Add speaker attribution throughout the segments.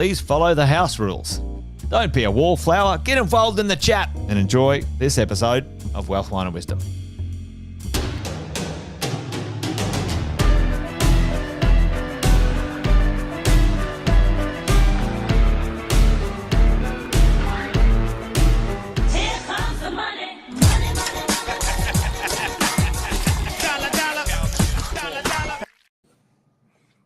Speaker 1: Please follow the house rules. Don't be a wallflower, get involved in the chat and enjoy this episode of Wealth, Wine and Wisdom.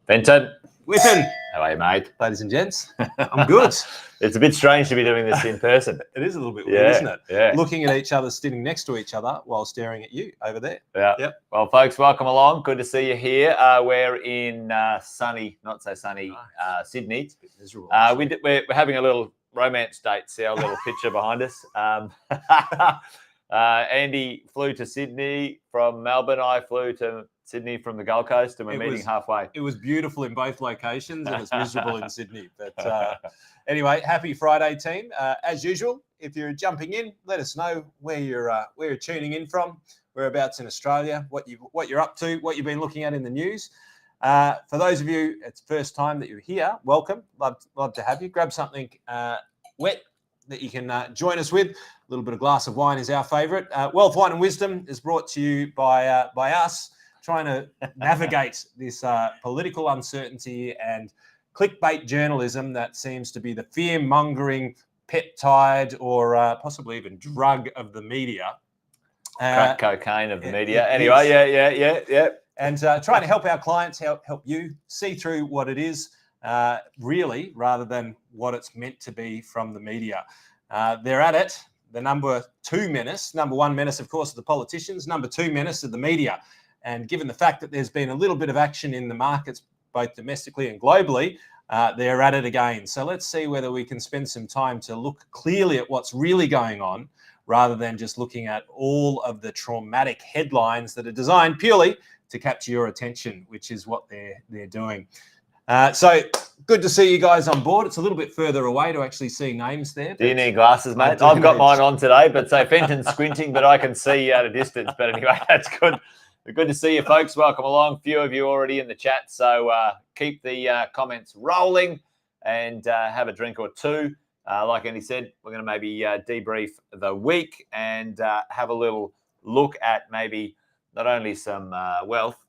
Speaker 2: Benton.
Speaker 3: Whitten.
Speaker 2: How are you, mate?
Speaker 3: Ladies and gents, I'm good.
Speaker 2: It's a bit strange to be doing this in person.
Speaker 3: It is a little bit weird, isn't it?
Speaker 2: Yeah.
Speaker 3: Looking at each other, sitting next to each other while staring at you over there.
Speaker 2: Yeah.
Speaker 3: Yep.
Speaker 2: Well, folks, welcome along. Good to see you here. We're in sunny, not so sunny, Sydney.
Speaker 3: It's a bit miserable.
Speaker 2: We're having a little romance date. See our little picture behind us. Andy flew to Sydney from Melbourne. I flew to Sydney from the Gold Coast, and we're meeting halfway.
Speaker 3: It was beautiful in both locations, and it's miserable in Sydney. But anyway, happy Friday, team. As usual, if you're jumping in, let us know where you're tuning in from, whereabouts in Australia, what you're up to, what you've been looking at in the news. For those of you, it's the first time that you're here, welcome. Love to have you. Grab something wet that you can join us with. A little bit of glass of wine is our favourite. Wealth, Wine and Wisdom is brought to you by us, trying to navigate this political uncertainty and clickbait journalism that seems to be the fear-mongering peptide or possibly even drug of the media.
Speaker 2: Crack cocaine of the media. Anyway, yeah.
Speaker 3: And trying to help our clients, help you see through what it is really, rather than what it's meant to be from the media. They're at it. The number one menace, of course, are the politicians. Number two menace are the media. And given the fact that there's been a little bit of action in the markets, both domestically and globally, they're at it again. So let's see whether we can spend some time to look clearly at what's really going on, rather than just looking at all of the traumatic headlines that are designed purely to capture your attention, which is what they're doing. So good to see you guys on board. It's a little bit further away to actually see names there.
Speaker 2: Do you need glasses, mate? I've got mine on today, but so Fenton's squinting, but I can see at a distance. But anyway, that's good. Good to see you, folks. Welcome along. A few of you already in the chat, so keep the comments rolling and have a drink or two. Like Andy said, we're going to maybe debrief the week and have a little look at maybe not only some wealth,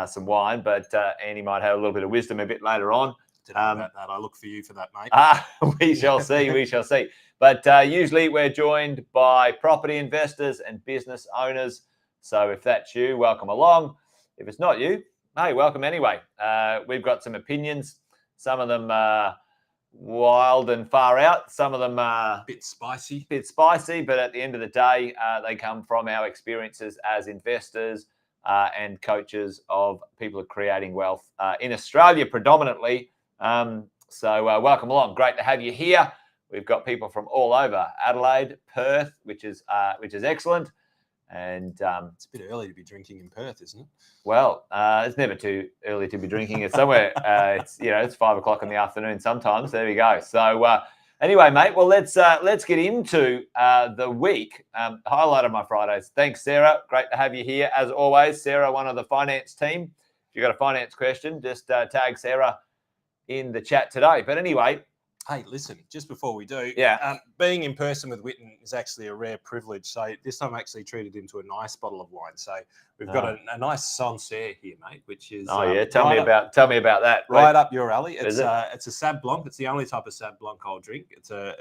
Speaker 2: some wine, but Andy might have a little bit of wisdom a bit later on.
Speaker 3: About that. I look for you for that, mate.
Speaker 2: We shall see. We shall see. But usually we're joined by property investors and business owners. So if that's you, welcome along. If it's not you, hey, welcome anyway. We've got some opinions. Some of them wild and far out. Some of them
Speaker 3: a bit spicy.
Speaker 2: But at the end of the day, they come from our experiences as investors and coaches of people creating wealth in Australia predominantly. So welcome along. Great to have you here. We've got people from all over Adelaide, Perth, which is excellent. And
Speaker 3: it's a bit early to be drinking in Perth, isn't it?
Speaker 2: Well, it's never too early to be drinking. It's somewhere. It's 5 o'clock in the afternoon sometimes. There we go. So anyway, mate. Well, let's get into the week. Highlight of my Fridays. Thanks, Sarah. Great to have you here as always, Sarah, one of the finance team. If you've got a finance question, just tag Sarah in the chat today. But anyway.
Speaker 3: Hey, listen, just before we do,
Speaker 2: yeah,
Speaker 3: being in person with Whitten is actually a rare privilege. So this time I actually treated him to a nice bottle of wine. So we've got a nice Sancerre here, mate, which is
Speaker 2: tell me about that.
Speaker 3: Right up your alley. It's a Sauv Blanc. It's the only type of Sauv Blanc I'll drink. It's a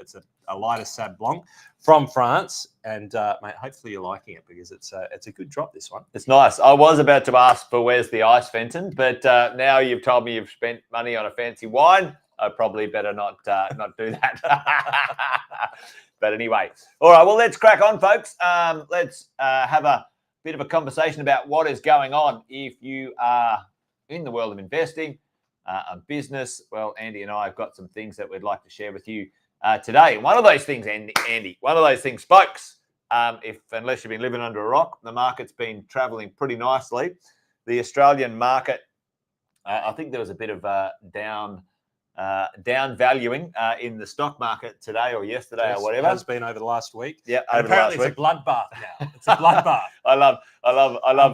Speaker 3: lighter Sauv Blanc from France, and mate, hopefully you're liking it because it's a good drop. This one.
Speaker 2: It's nice. I was about to ask for where's the ice, Fenton, but now you've told me you've spent money on a fancy wine. I probably better not do that. But anyway, all right. Well, let's crack on, folks. Let's have a bit of a conversation about what is going on. If you are in the world of investing, a business, well, Andy and I have got some things that we'd like to share with you today. And one of those things, Andy, one of those things, folks, unless you've been living under a rock, the market's been traveling pretty nicely. The Australian market, I think there was a bit of a down valuing in the stock market today or yesterday or whatever.
Speaker 3: Has been over the last week.
Speaker 2: Yeah,
Speaker 3: and apparently it's a bloodbath now. It's a bloodbath.
Speaker 2: I love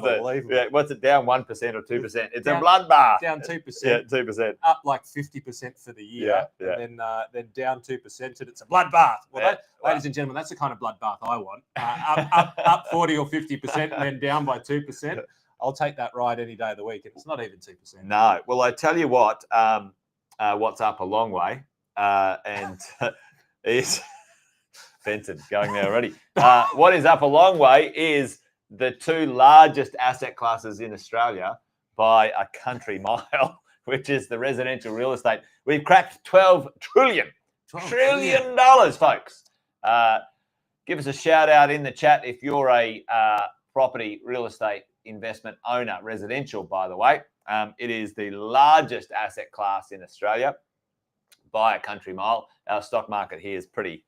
Speaker 2: the.
Speaker 3: Unbelievable.
Speaker 2: Yeah, what's it down 1% or 2%? It's
Speaker 3: Down-
Speaker 2: a bloodbath.
Speaker 3: Down 2%.
Speaker 2: Yeah, 2%.
Speaker 3: Up like 50% for the year,
Speaker 2: Yeah,
Speaker 3: and then down 2%, and it's a bloodbath. Well,
Speaker 2: Yeah,
Speaker 3: ladies and gentlemen, that's the kind of bloodbath I want. Up 40 or 50%, and then down by 2%. I'll take that ride any day of the week, and it's not even 2%.
Speaker 2: No, well, I tell you what. What's up a long way, and is Fenton going there already. What is up a long way is the two largest asset classes in Australia by a country mile, which is the residential real estate. We've cracked $12 trillion, folks. Give us a shout out in the chat if you're a property real estate investment owner, residential, by the way. It is the largest asset class in Australia by a country mile. Our stock market here is pretty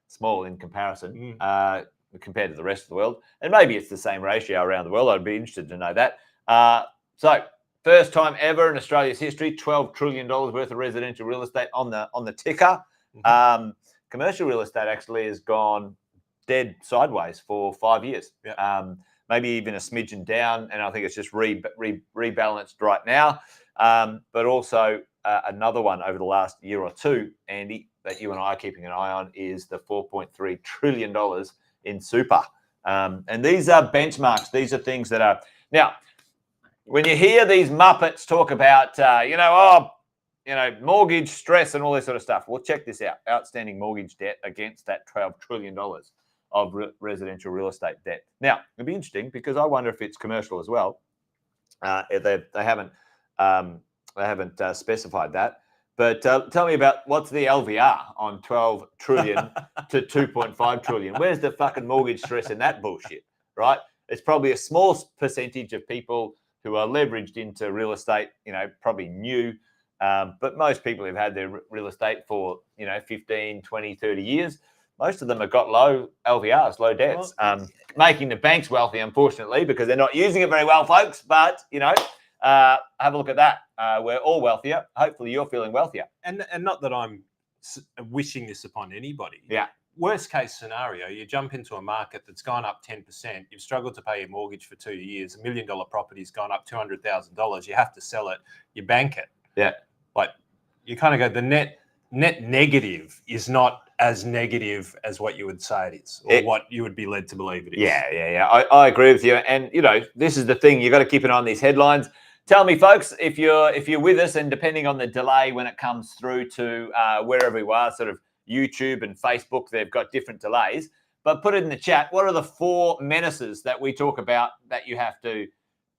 Speaker 2: small in comparison compared to the rest of the world. And maybe it's the same ratio around the world. I'd be interested to know that. So first time ever in Australia's history, $12 trillion worth of residential real estate on the ticker. Commercial real estate actually has gone dead sideways for 5 years.
Speaker 3: Yeah.
Speaker 2: Maybe even a smidgen down, and I think it's just rebalanced right now. But also another one over the last year or two, Andy, that you and I are keeping an eye on is the $4.3 trillion in super. And these are benchmarks. These are things that are... Now, when you hear these Muppets talk about, mortgage stress and all this sort of stuff, well, check this out. Outstanding mortgage debt against that $12 trillion of residential real estate debt. Now, it'll be interesting because I wonder if it's commercial as well. They haven't specified that. But tell me about what's the LVR on 12 trillion to 2.5 trillion. Where's the fucking mortgage stress in that bullshit, right? It's probably a small percentage of people who are leveraged into real estate, probably new. But most people have had their real estate for, 15, 20, 30 years. Most of them have got low LVRs, low debts, making the banks wealthy, unfortunately, because they're not using it very well, folks. But, have a look at that. We're all wealthier. Hopefully you're feeling wealthier.
Speaker 3: And not that I'm wishing this upon anybody.
Speaker 2: Yeah.
Speaker 3: Worst case scenario, you jump into a market that's gone up 10%. You've struggled to pay your mortgage for 2 years. $1 million property's gone up $200,000. You have to sell it. You bank it.
Speaker 2: Yeah.
Speaker 3: Like you kind of go, the net negative is not as negative as what you would say it is, or what you would be led to believe it is.
Speaker 2: Yeah. I agree with you. And this is the thing, you've got to keep an eye on these headlines. Tell me, folks, if you're with us, and depending on the delay when it comes through to wherever you are, sort of YouTube and Facebook, they've got different delays. But put it in the chat. What are the 4 menaces that we talk about that you have to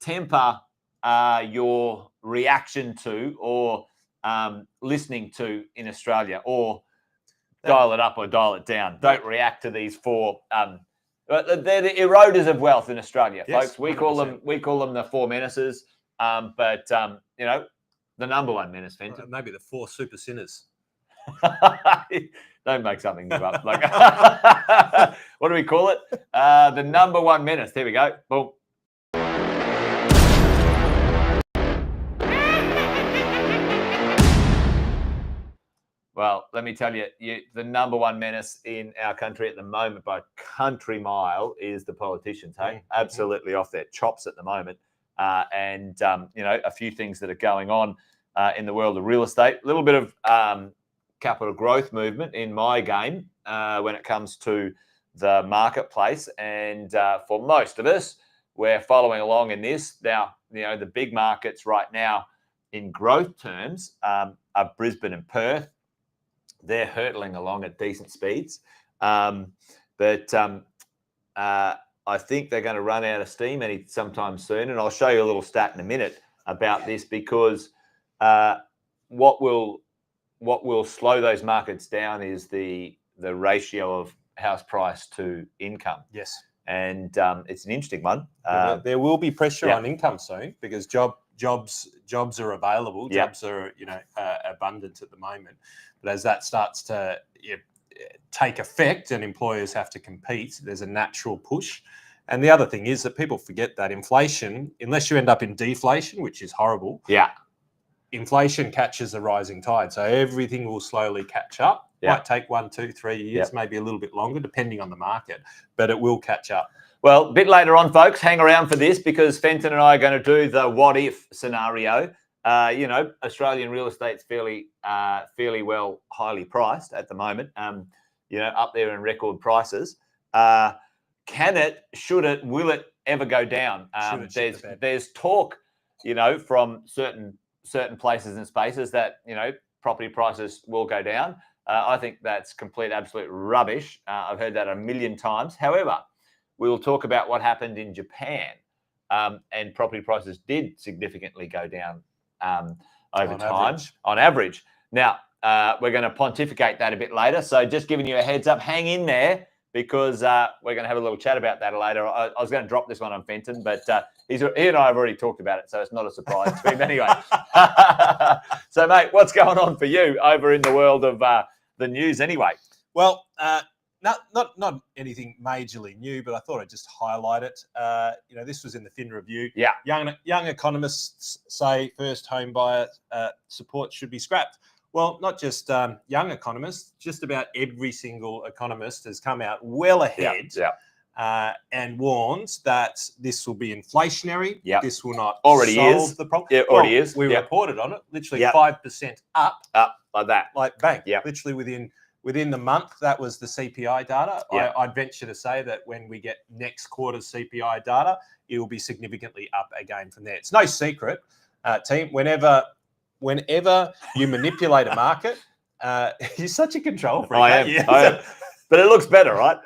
Speaker 2: temper your reaction to or listening to in Australia, or dial it up or dial it down? Don't react to these 4. They're the eroders of wealth in Australia, folks. We call them the 4 menaces. But the number one menace, Fenton.
Speaker 3: Maybe the 4 super sinners.
Speaker 2: Don't make something new up. Like, what do we call it? The number one menace. There we go. Boom. Well, let me tell you, the number one menace in our country at the moment by country mile is the politicians. Hey, absolutely off their chops at the moment. And a few things that are going on in the world of real estate. A little bit of capital growth movement in my game when it comes to the marketplace. And for most of us, we're following along in this. Now, the big markets right now in growth terms are Brisbane and Perth. They're hurtling along at decent speeds. But I think they're going to run out of steam sometime soon. And I'll show you a little stat in a minute about this, because what will slow those markets down is the ratio of house price to income.
Speaker 3: Yes. And
Speaker 2: it's an interesting one.
Speaker 3: There will be pressure on income soon, because jobs are available. Jobs are abundant at the moment. But as that starts to take effect and employers have to compete, there's a natural push. And the other thing is that people forget that inflation, unless you end up in deflation, which is horrible.
Speaker 2: Yeah.
Speaker 3: inflation catches the rising tide. So everything will slowly catch up.
Speaker 2: Yeah.
Speaker 3: Might take 1, 2, 3 years, maybe a little bit longer, depending on the market, but it will catch up.
Speaker 2: Well, a bit later on, folks, hang around for this because Fenton and I are going to do the what if scenario. Australian real estate's fairly well highly priced at the moment. Up there in record prices. Can it? Should it? Will it ever go down? There's talk, from certain places and spaces that property prices will go down. I think that's complete, absolute rubbish. I've heard that a million times. However, we will talk about what happened in Japan, and property prices did significantly go down over time, on average. Now, we're going to pontificate that a bit later. So just giving you a heads up, hang in there because we're going to have a little chat about that later. I was going to drop this one on Fenton, but he and I have already talked about it, so it's not a surprise to him anyway. So, mate, what's going on for you over in the world of the news anyway?
Speaker 3: Well, not anything majorly new, but I thought I'd just highlight it. This was in the Fin Review.
Speaker 2: Yeah.
Speaker 3: Young economists say first home buyer support should be scrapped. Well, not just young economists, just about every single economist has come out well ahead and warns that this will be inflationary.
Speaker 2: Yeah.
Speaker 3: This will not
Speaker 2: solve
Speaker 3: the problem.
Speaker 2: Yeah, already is.
Speaker 3: We reported on it, literally 5% up.
Speaker 2: Up like that.
Speaker 3: Like bang.
Speaker 2: Yeah.
Speaker 3: Literally within the month. That was the CPI data.
Speaker 2: Yeah.
Speaker 3: I'd venture to say that when we get next quarter's CPI data, it will be significantly up again from there. It's no secret, team, whenever you manipulate a market, you're such a control freak.
Speaker 2: I am. But it looks better, right?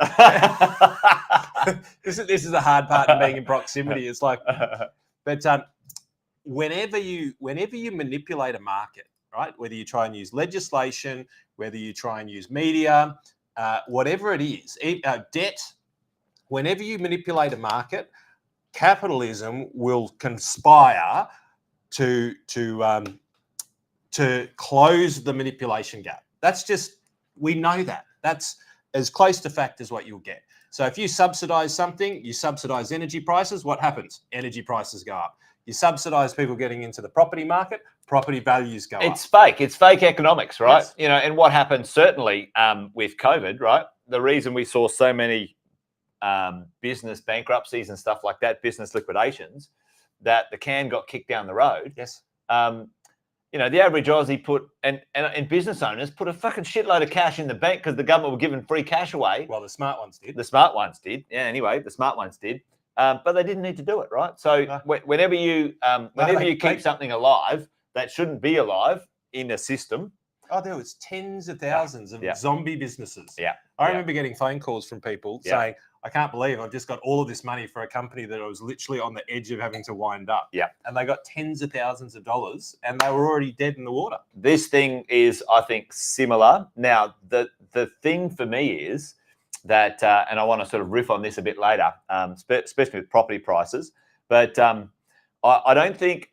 Speaker 3: This is the hard part of being in proximity. It's like, but whenever you manipulate a market, right? Whether you try and use legislation, whether you try and use media, whatever it is, debt. Whenever you manipulate a market, capitalism will conspire to close the manipulation gap. We know that. That's as close to fact as what you'll get. So if you subsidize something, you subsidize energy prices, what happens? Energy prices go up. You subsidize people getting into the property market, property values go up.
Speaker 2: It's fake. It's fake economics, right?
Speaker 3: Yes.
Speaker 2: And what happened certainly with COVID, right? The reason we saw so many business bankruptcies and stuff like that, business liquidations, that the can got kicked down the road.
Speaker 3: Yes.
Speaker 2: The average Aussie and business owners put a fucking shitload of cash in the bank because the government were giving free cash away.
Speaker 3: Well, the smart ones did.
Speaker 2: The smart ones did. Yeah, anyway, the smart ones did. But they didn't need to do it, right? So whenever you keep something alive that shouldn't be alive in a system.
Speaker 3: Oh, there was tens of thousands of zombie businesses.
Speaker 2: Yeah.
Speaker 3: I remember getting phone calls from people saying, I can't believe I've just got all of this money for a company that I was literally on the edge of having to wind up.
Speaker 2: Yeah.
Speaker 3: And they got tens of thousands of dollars and they were already dead in the water.
Speaker 2: This thing is, I think, similar. Now, the thing for me is that, and I want to sort of riff on this a bit later, especially with property prices, but I don't think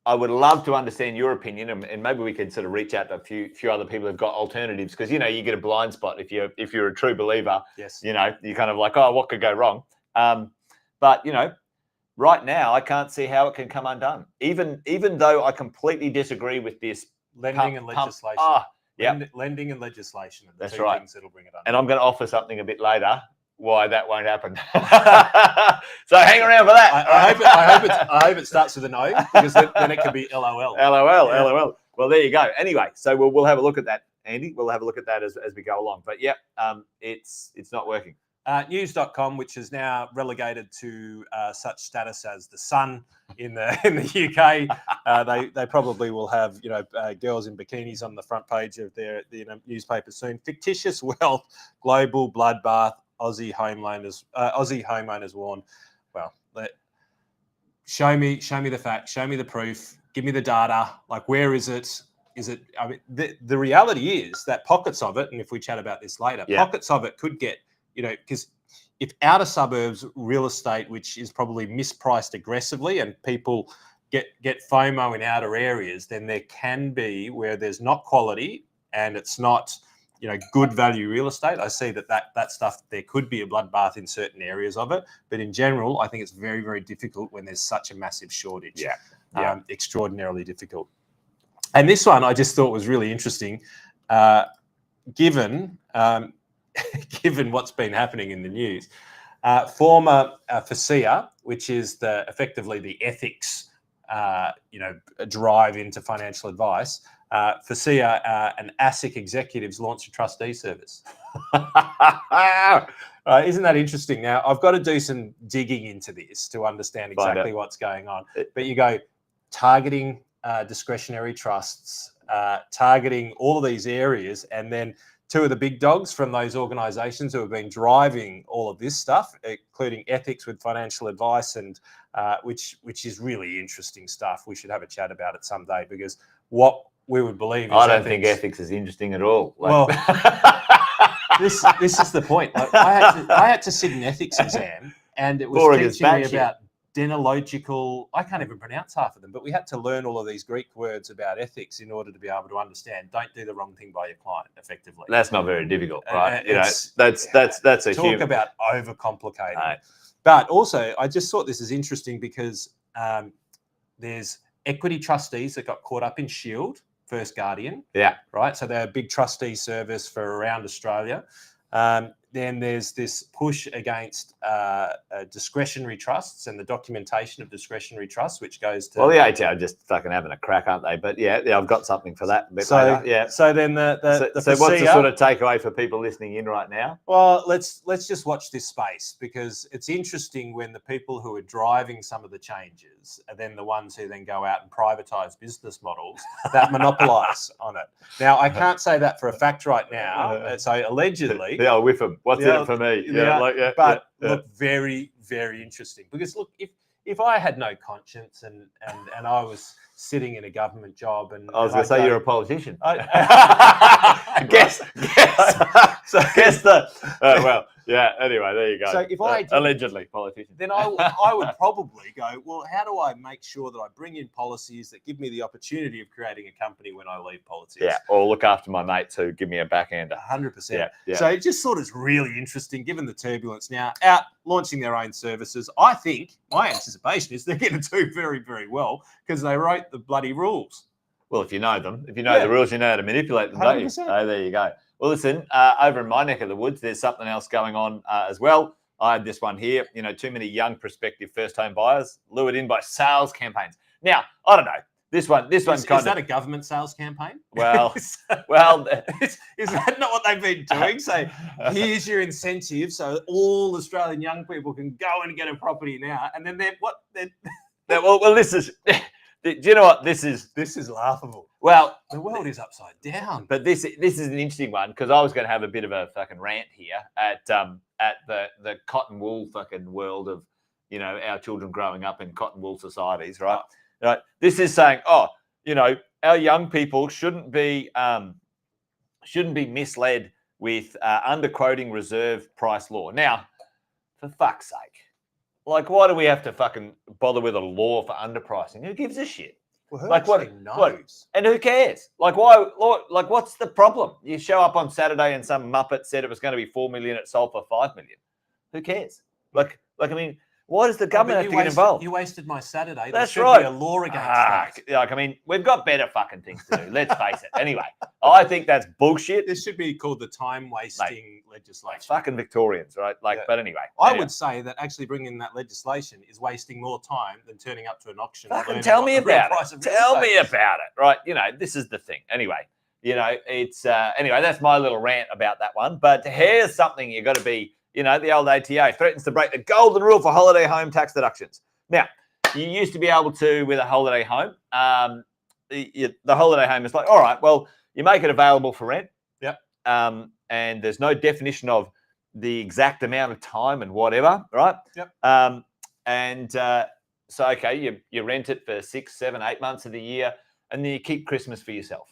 Speaker 2: I would love to understand your opinion, and maybe we can sort of reach out to a few other people who've got alternatives, because you get a blind spot if you're a true believer.
Speaker 3: Yes.
Speaker 2: You're kind of like, oh, what could go wrong? But right now I can't see how it can come undone. Even though I completely disagree with this
Speaker 3: lending and legislation. Lending and legislation are the two things that'll bring it undone.
Speaker 2: And I'm going to offer something a bit later why that won't happen. So hang around for that.
Speaker 3: I hope it starts with an O, because then it could be LOL.
Speaker 2: LOL. Well, there you go. Anyway, so we'll have a look at that, Andy. We'll have a look at that as we go along. But it's not working.
Speaker 3: News.com, which is now relegated to such status as the Sun in the UK. They probably will have girls in bikinis on the front page of their newspaper soon. Fictitious wealth, global bloodbath. Aussie homeowners warn. Well, show me the facts, show me the proof, give me the data. Like, where is it? Is it? I mean, the reality is that pockets of it, and if we chat about this later, pockets of it could get, because if outer suburbs real estate, which is probably mispriced aggressively, and people get FOMO in outer areas, then there can be where there's not quality and it's not good value real estate. I see that stuff, there could be a bloodbath in certain areas of it, but in general, I think it's very, very difficult when there's such a massive shortage.
Speaker 2: Yeah.
Speaker 3: extraordinarily difficult. And this one I just thought was really interesting, given given what's been happening in the news. Former FASEA, which is effectively the ethics, drive into financial advice. FASEA and ASIC executives launched a trustee service. Isn't that interesting? Now, I've got to do some digging into this to understand exactly what's going on. But you go targeting discretionary trusts, targeting all of these areas, and then two of the big dogs from those organisations who have been driving all of this stuff, including ethics with financial advice, and which is really interesting stuff. We should have a chat about it someday, because what we would believe is
Speaker 2: I don't think ethics is interesting at all.
Speaker 3: Well, this is the point. Like, I had to sit an ethics exam, and it was teaching me about denological. I can't even pronounce half of them, but we had to learn all of these Greek words about ethics in order to be able to understand. Don't do the wrong thing by your client. Effectively,
Speaker 2: that's not very difficult, right? That's a
Speaker 3: talk about overcomplicating. Right. But also, I just thought this is interesting because there's equity trustees that got caught up in Shield, First Guardian.
Speaker 2: Yeah.
Speaker 3: Right. So they're a big trustee service for around Australia. Then there's this push against discretionary trusts and the documentation of discretionary trusts, which goes to...
Speaker 2: Well, the ATO are just fucking having a crack, aren't they? But yeah, I've got something for that.
Speaker 3: So then
Speaker 2: so what's the sort of takeaway for people listening in right now?
Speaker 3: Well, let's just watch this space, because it's interesting when the people who are driving some of the changes are then the ones who then go out and privatise business models that monopolise on it. Now, I can't say that for a fact right now. So allegedly...
Speaker 2: Yeah, with them. What's in it for me?
Speaker 3: Look, very, very interesting. Because look, if I had no conscience and I was sitting in a government job, and
Speaker 2: I was going to say you're a politician. Anyway, there you go.
Speaker 3: So if I
Speaker 2: allegedly politician,
Speaker 3: then I would probably go, well, how do I make sure that I bring in policies that give me the opportunity of creating a company when I leave politics?
Speaker 2: Yeah, or look after my mates who give me a backhander.
Speaker 3: 100%. Yeah. So it just sort of is really interesting, given the turbulence now, out launching their own services. I think my anticipation is they're going to do very, very well, because they wrote the bloody rules.
Speaker 2: Well, if you know them, the rules, you know how to manipulate them, 100%. Don't you? Oh, there you go. Well, listen, over in my neck of the woods, there's something else going on as well. I had this one here. Too many young prospective first home buyers lured in by sales campaigns. Now, I don't know. This one is
Speaker 3: that a government sales campaign?
Speaker 2: Well,
Speaker 3: is that not what they've been doing? So here's your incentive, so all Australian young people can go and get a property now, and then
Speaker 2: well, this is. Do you know what this is?
Speaker 3: This is laughable.
Speaker 2: Well,
Speaker 3: the world is upside down.
Speaker 2: But this is an interesting one, because I was going to have a bit of a fucking rant here at the cotton wool fucking world of our children growing up in cotton wool societies, right? Right. This is saying, our young people shouldn't be misled with underquoting reserve price law. Now, for fuck's sake. Like, why do we have to fucking bother with a law for underpricing? Who gives a shit?
Speaker 3: Well, who actually knows?
Speaker 2: And who cares? Like, why? Like, what's the problem? You show up on Saturday and some muppet said it was going to be 4 million, it sold for 5 million. Who cares? Like, I mean, why does the government have to get involved?
Speaker 3: You wasted my Saturday.
Speaker 2: That's right.
Speaker 3: There should be a law against that.
Speaker 2: Like, I mean, we've got better fucking things to do. Let's face it. Anyway, I think that's bullshit.
Speaker 3: This should be called the time-wasting legislation.
Speaker 2: Fucking Victorians, right? But anyway.
Speaker 3: I would say that actually bringing that legislation is wasting more time than turning up to an auction.
Speaker 2: Fucking tell me about it. Tell me about it, right? This is the thing. Anyway, it's anyway, that's my little rant about that one. But here's something you got to be. The old ATA threatens to break the golden rule for holiday home tax deductions. Now, you used to be able to with a holiday home. The holiday home is like, all right, well, you make it available for rent.
Speaker 3: Yep.
Speaker 2: And there's no definition of the exact amount of time and whatever, right?
Speaker 3: Yep.
Speaker 2: So, okay, you rent it for 6, 7, 8 months of the year, and then you keep Christmas for yourself,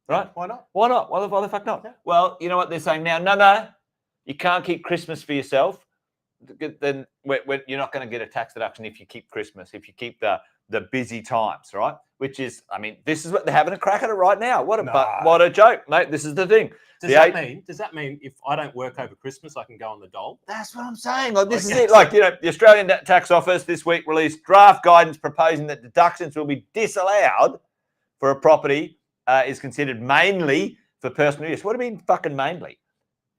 Speaker 2: right?
Speaker 3: Why not?
Speaker 2: Why not? Why the fuck not?
Speaker 3: Yeah.
Speaker 2: Well, you know what they're saying now? No. You can't keep Christmas for yourself. Then you're not going to get a tax deduction if you keep Christmas, if you keep the busy times, right? Which is, I mean, this is what they're having a crack at it right now. What a joke, mate. This is the thing.
Speaker 3: Does that mean if I don't work over Christmas, I can go on the dole?
Speaker 2: That's what I'm saying. Like, this is it. Like, the Australian Tax Office this week released draft guidance proposing that deductions will be disallowed for a property is considered mainly for personal use. What do you mean fucking mainly?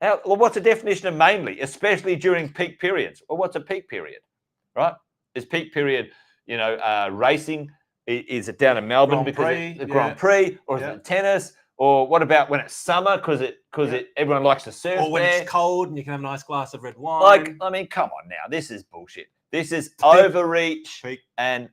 Speaker 2: Now, well, what's the definition of mainly, especially during peak periods? Well, what's a peak period, right? Is peak period, racing? Is it down in Melbourne because it's the Grand Prix, or is it tennis? Or what about when it's summer because everyone likes to surf?
Speaker 3: Or when
Speaker 2: there?
Speaker 3: it's cold and you can have a nice glass of red wine.
Speaker 2: Like, I mean, come on now. This is bullshit. This is overreach and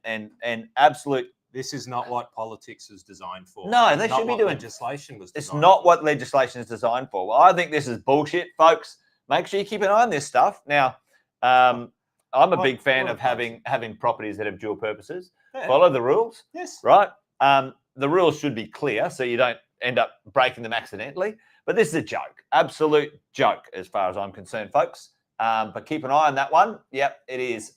Speaker 2: absolute.
Speaker 3: This is not what politics is designed for.
Speaker 2: No, they should be doing.
Speaker 3: Legislation was.
Speaker 2: It's not what legislation is designed for. Well, I think this is bullshit, folks. Make sure you keep an eye on this stuff. Now, I'm a big fan of having properties that have dual purposes. Yeah. Follow the rules.
Speaker 3: Yes.
Speaker 2: Right. The rules should be clear so you don't end up breaking them accidentally. But this is a joke, absolute joke as far as I'm concerned, folks. But keep an eye on that one. Yep, it is.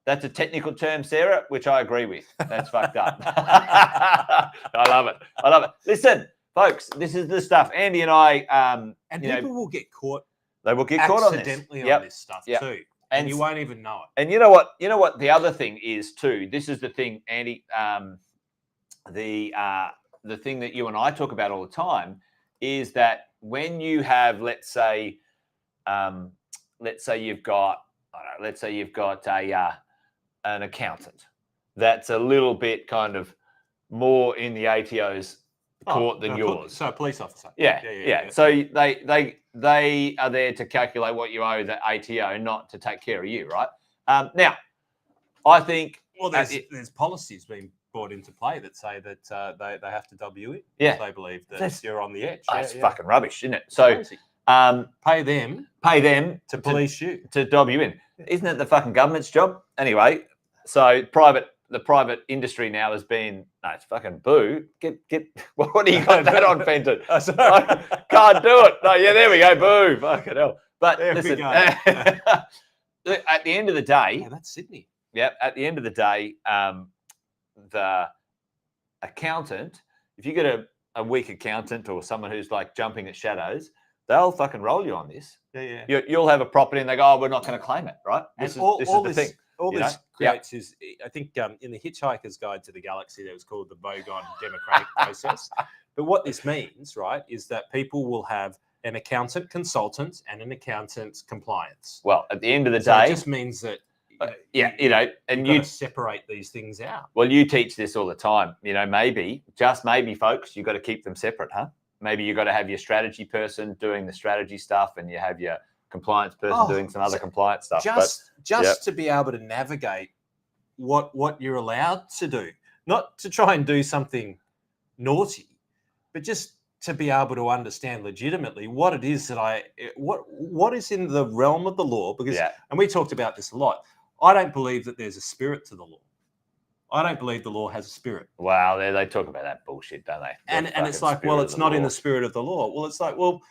Speaker 2: That's a technical term, Sarah, which I agree with. That's fucked up. I love it. Listen, folks, this is the stuff. Andy and I.
Speaker 3: People will get caught.
Speaker 2: They will get caught
Speaker 3: accidentally on this stuff too. And you won't even know it.
Speaker 2: And you know what? You know what? The other thing is too. This is the thing, Andy. The thing that you and I talk about all the time is that when you have, let's say you've got an accountant that's a little bit kind of more in the ATO's court than yours.
Speaker 3: So a police officer.
Speaker 2: Yeah. So they are there to calculate what you owe the ATO, not to take care of you, right? Now, I think
Speaker 3: there's policies being brought into play that say that they have to W in.
Speaker 2: Yeah,
Speaker 3: they believe that you're on the edge.
Speaker 2: That's fucking rubbish, isn't it? So
Speaker 3: pay them to police you to
Speaker 2: W in. Isn't it the fucking government's job anyway? So the private industry now has been it's fucking boo. Get what do you got that on, Fenton? Can't do it. No, yeah, there we go. Boo. Fucking hell. But listen, at the end of the day,
Speaker 3: that's Sydney.
Speaker 2: Yeah, at the end of the day, the accountant, if you get a weak accountant or someone who's like jumping at shadows, they'll fucking roll you on this.
Speaker 3: Yeah.
Speaker 2: You'll have a property and they go, oh, we're not going to claim it, right? This is the thing.
Speaker 3: All this creates is, I think, in the Hitchhiker's Guide to the Galaxy, that was called the Bogon Democratic Process. But what this means, right, is that people will have an accountant consultant and an accountant compliance.
Speaker 2: Well, at the end of the day,
Speaker 3: it just means that
Speaker 2: and you
Speaker 3: separate these things out.
Speaker 2: Well, you teach this all the time. Maybe, just maybe, folks, you've got to keep them separate, huh? Maybe you've got to have your strategy person doing the strategy stuff, and you have your compliance person doing some other compliance stuff.
Speaker 3: Just to be able to navigate what you're allowed to do, not to try and do something naughty, but just to be able to understand legitimately what it is that what is in the realm of the law. Because, and we talked about this a lot, I don't believe that there's a spirit to the law. I don't believe the law has a spirit.
Speaker 2: Wow, they talk about that bullshit, don't they?
Speaker 3: And it's like, well, it's not in the spirit of the law. Well, it's like, well,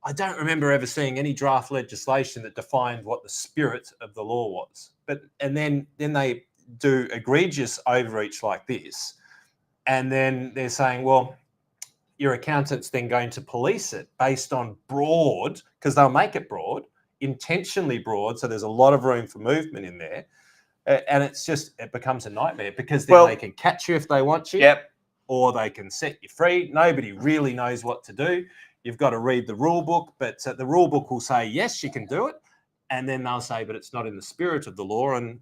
Speaker 3: I don't remember ever seeing any draft legislation that defined what the spirit of the law was. And then they do egregious overreach like this, and then they're saying, well, your accountant's then going to police it based on broad, because they'll make it broad, intentionally broad, so there's a lot of room for movement in there. And it becomes a nightmare because then they can catch you if they want you, or they can set you free. Nobody really knows what to do. You've got to read the rule book, but the rule book will say, yes, you can do it. And then they'll say, but it's not in the spirit of the law. And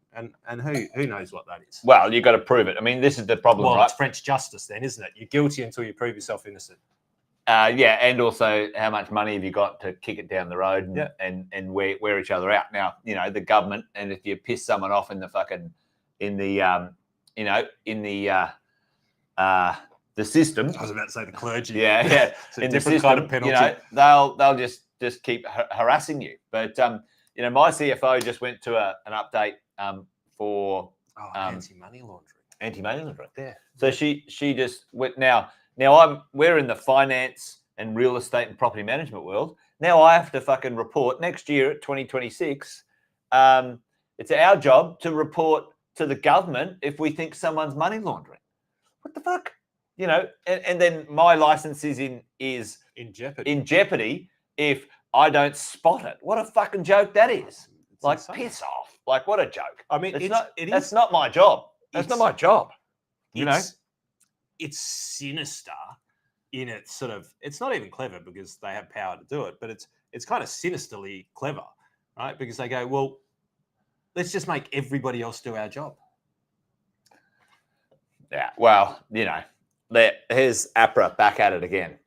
Speaker 3: who knows what that is?
Speaker 2: Well, you've got to prove it. I mean, this is the problem, right?
Speaker 3: It's French justice then, isn't it? You're guilty until you prove yourself innocent.
Speaker 2: And also how much money have you got to kick it down the road and wear each other out? Now, the government, and if you piss someone off in the system.
Speaker 3: I was about to say the clergy.
Speaker 2: Yeah.
Speaker 3: It's a different kind of penalty.
Speaker 2: They'll just keep harassing you. But my CFO just went to an update for
Speaker 3: anti-money laundering.
Speaker 2: Anti-money laundering.
Speaker 3: Yeah.
Speaker 2: So she just went now. We're in the finance and real estate and property management world. Now I have to fucking report next year at 2026. It's our job to report to the government if we think someone's money laundering. What the fuck? And then my license is
Speaker 3: in jeopardy.
Speaker 2: in jeopardy if I don't spot it. What a fucking joke that is.
Speaker 3: It's
Speaker 2: Like,
Speaker 3: insane.
Speaker 2: piss off. Like, what a joke.
Speaker 3: I mean,
Speaker 2: That's not my job. That's not my job. You know?
Speaker 3: It's sinister in its sort of, it's not even clever because they have power to do it, but it's kind of sinisterly clever, right? Because they go, well, let's just make everybody else do our job.
Speaker 2: Yeah, well, you know, here's APRA back at it again.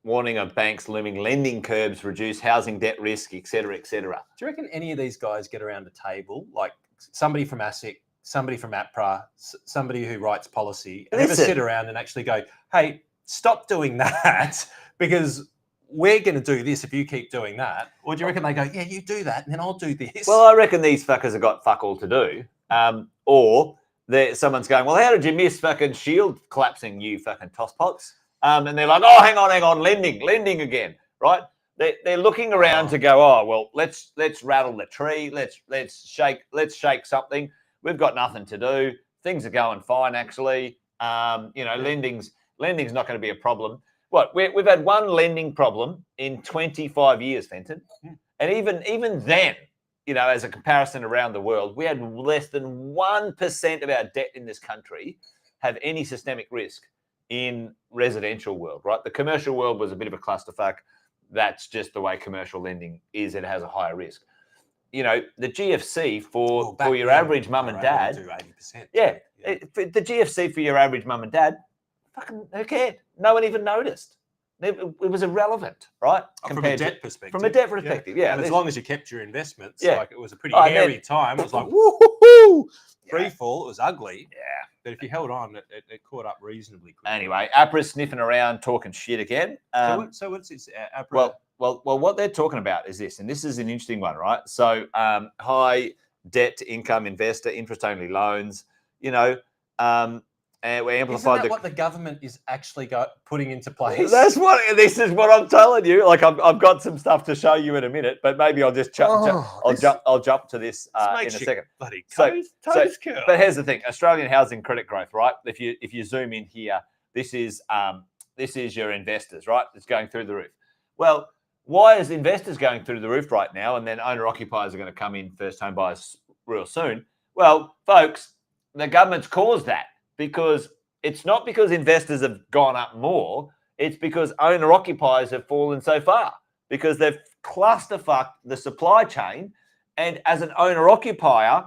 Speaker 2: Warning of banks looming lending curbs, reduce housing debt risk, et cetera, et cetera.
Speaker 3: Do you reckon any of these guys get around a table, like somebody from ASIC, somebody from APRA, somebody who writes policy, and ever sit around and actually go, hey, stop doing that because we're going to do this if you keep doing that? Or do you reckon they go, yeah, you do that and then I'll do this?
Speaker 2: Well, I reckon these fuckers have got fuck all to do. Or someone's going, well, how did you miss fucking Shield collapsing, you fucking tosspots? And they're like, oh, hang on, lending again, right? They're looking around to go, oh, well, let's rattle the tree, let's shake something. We've got nothing to do. Things are going fine, actually. You know, lending's not going to be a problem. What, we've had one lending problem in 25 years, Fenton, and even then, you know, as a comparison around the world, we had less than 1% of our debt in this country have any systemic risk in residential world, right? The commercial world was a bit of a clusterfuck. That's just the way commercial lending is. It has a higher risk. You know, the GFC for your average mum and dad,
Speaker 3: 80%.
Speaker 2: the GFC for your average mum and dad, fucking who cared? No one even noticed. It was irrelevent, right?
Speaker 3: From a debt perspective.
Speaker 2: From a debt perspective, yeah.
Speaker 3: And as long as you kept your investments,
Speaker 2: Yeah.
Speaker 3: like it was a pretty hairy time. It was like,
Speaker 2: woohoo!
Speaker 3: Free fall. It was ugly.
Speaker 2: Yeah.
Speaker 3: But if you held on, it caught up reasonably quickly.
Speaker 2: Anyway, APRA's sniffing around talking shit again.
Speaker 3: So what's this? APRA?
Speaker 2: Well, what they're talking about is this, and this is an interesting one, right? So high debt to income investor, interest-only loans, you know, and we amplified.
Speaker 3: Isn't that what the government is actually putting into place?
Speaker 2: This is what I'm telling you. Like I've got some stuff to show you in a minute, but maybe I'll just I'll jump to this in a second.
Speaker 3: Bloody
Speaker 2: toes curl. But here's the thing: Australian housing credit growth, right? If you zoom in here, this is your investors, right? It's going through the roof. Well, why is investors going through the roof right now, and then owner occupiers are going to come in, first home buyers real soon? Well, folks, the government's caused that. Because it's not because investors have gone up more, it's because owner occupiers have fallen so far because they've clusterfucked the supply chain. And as an owner occupier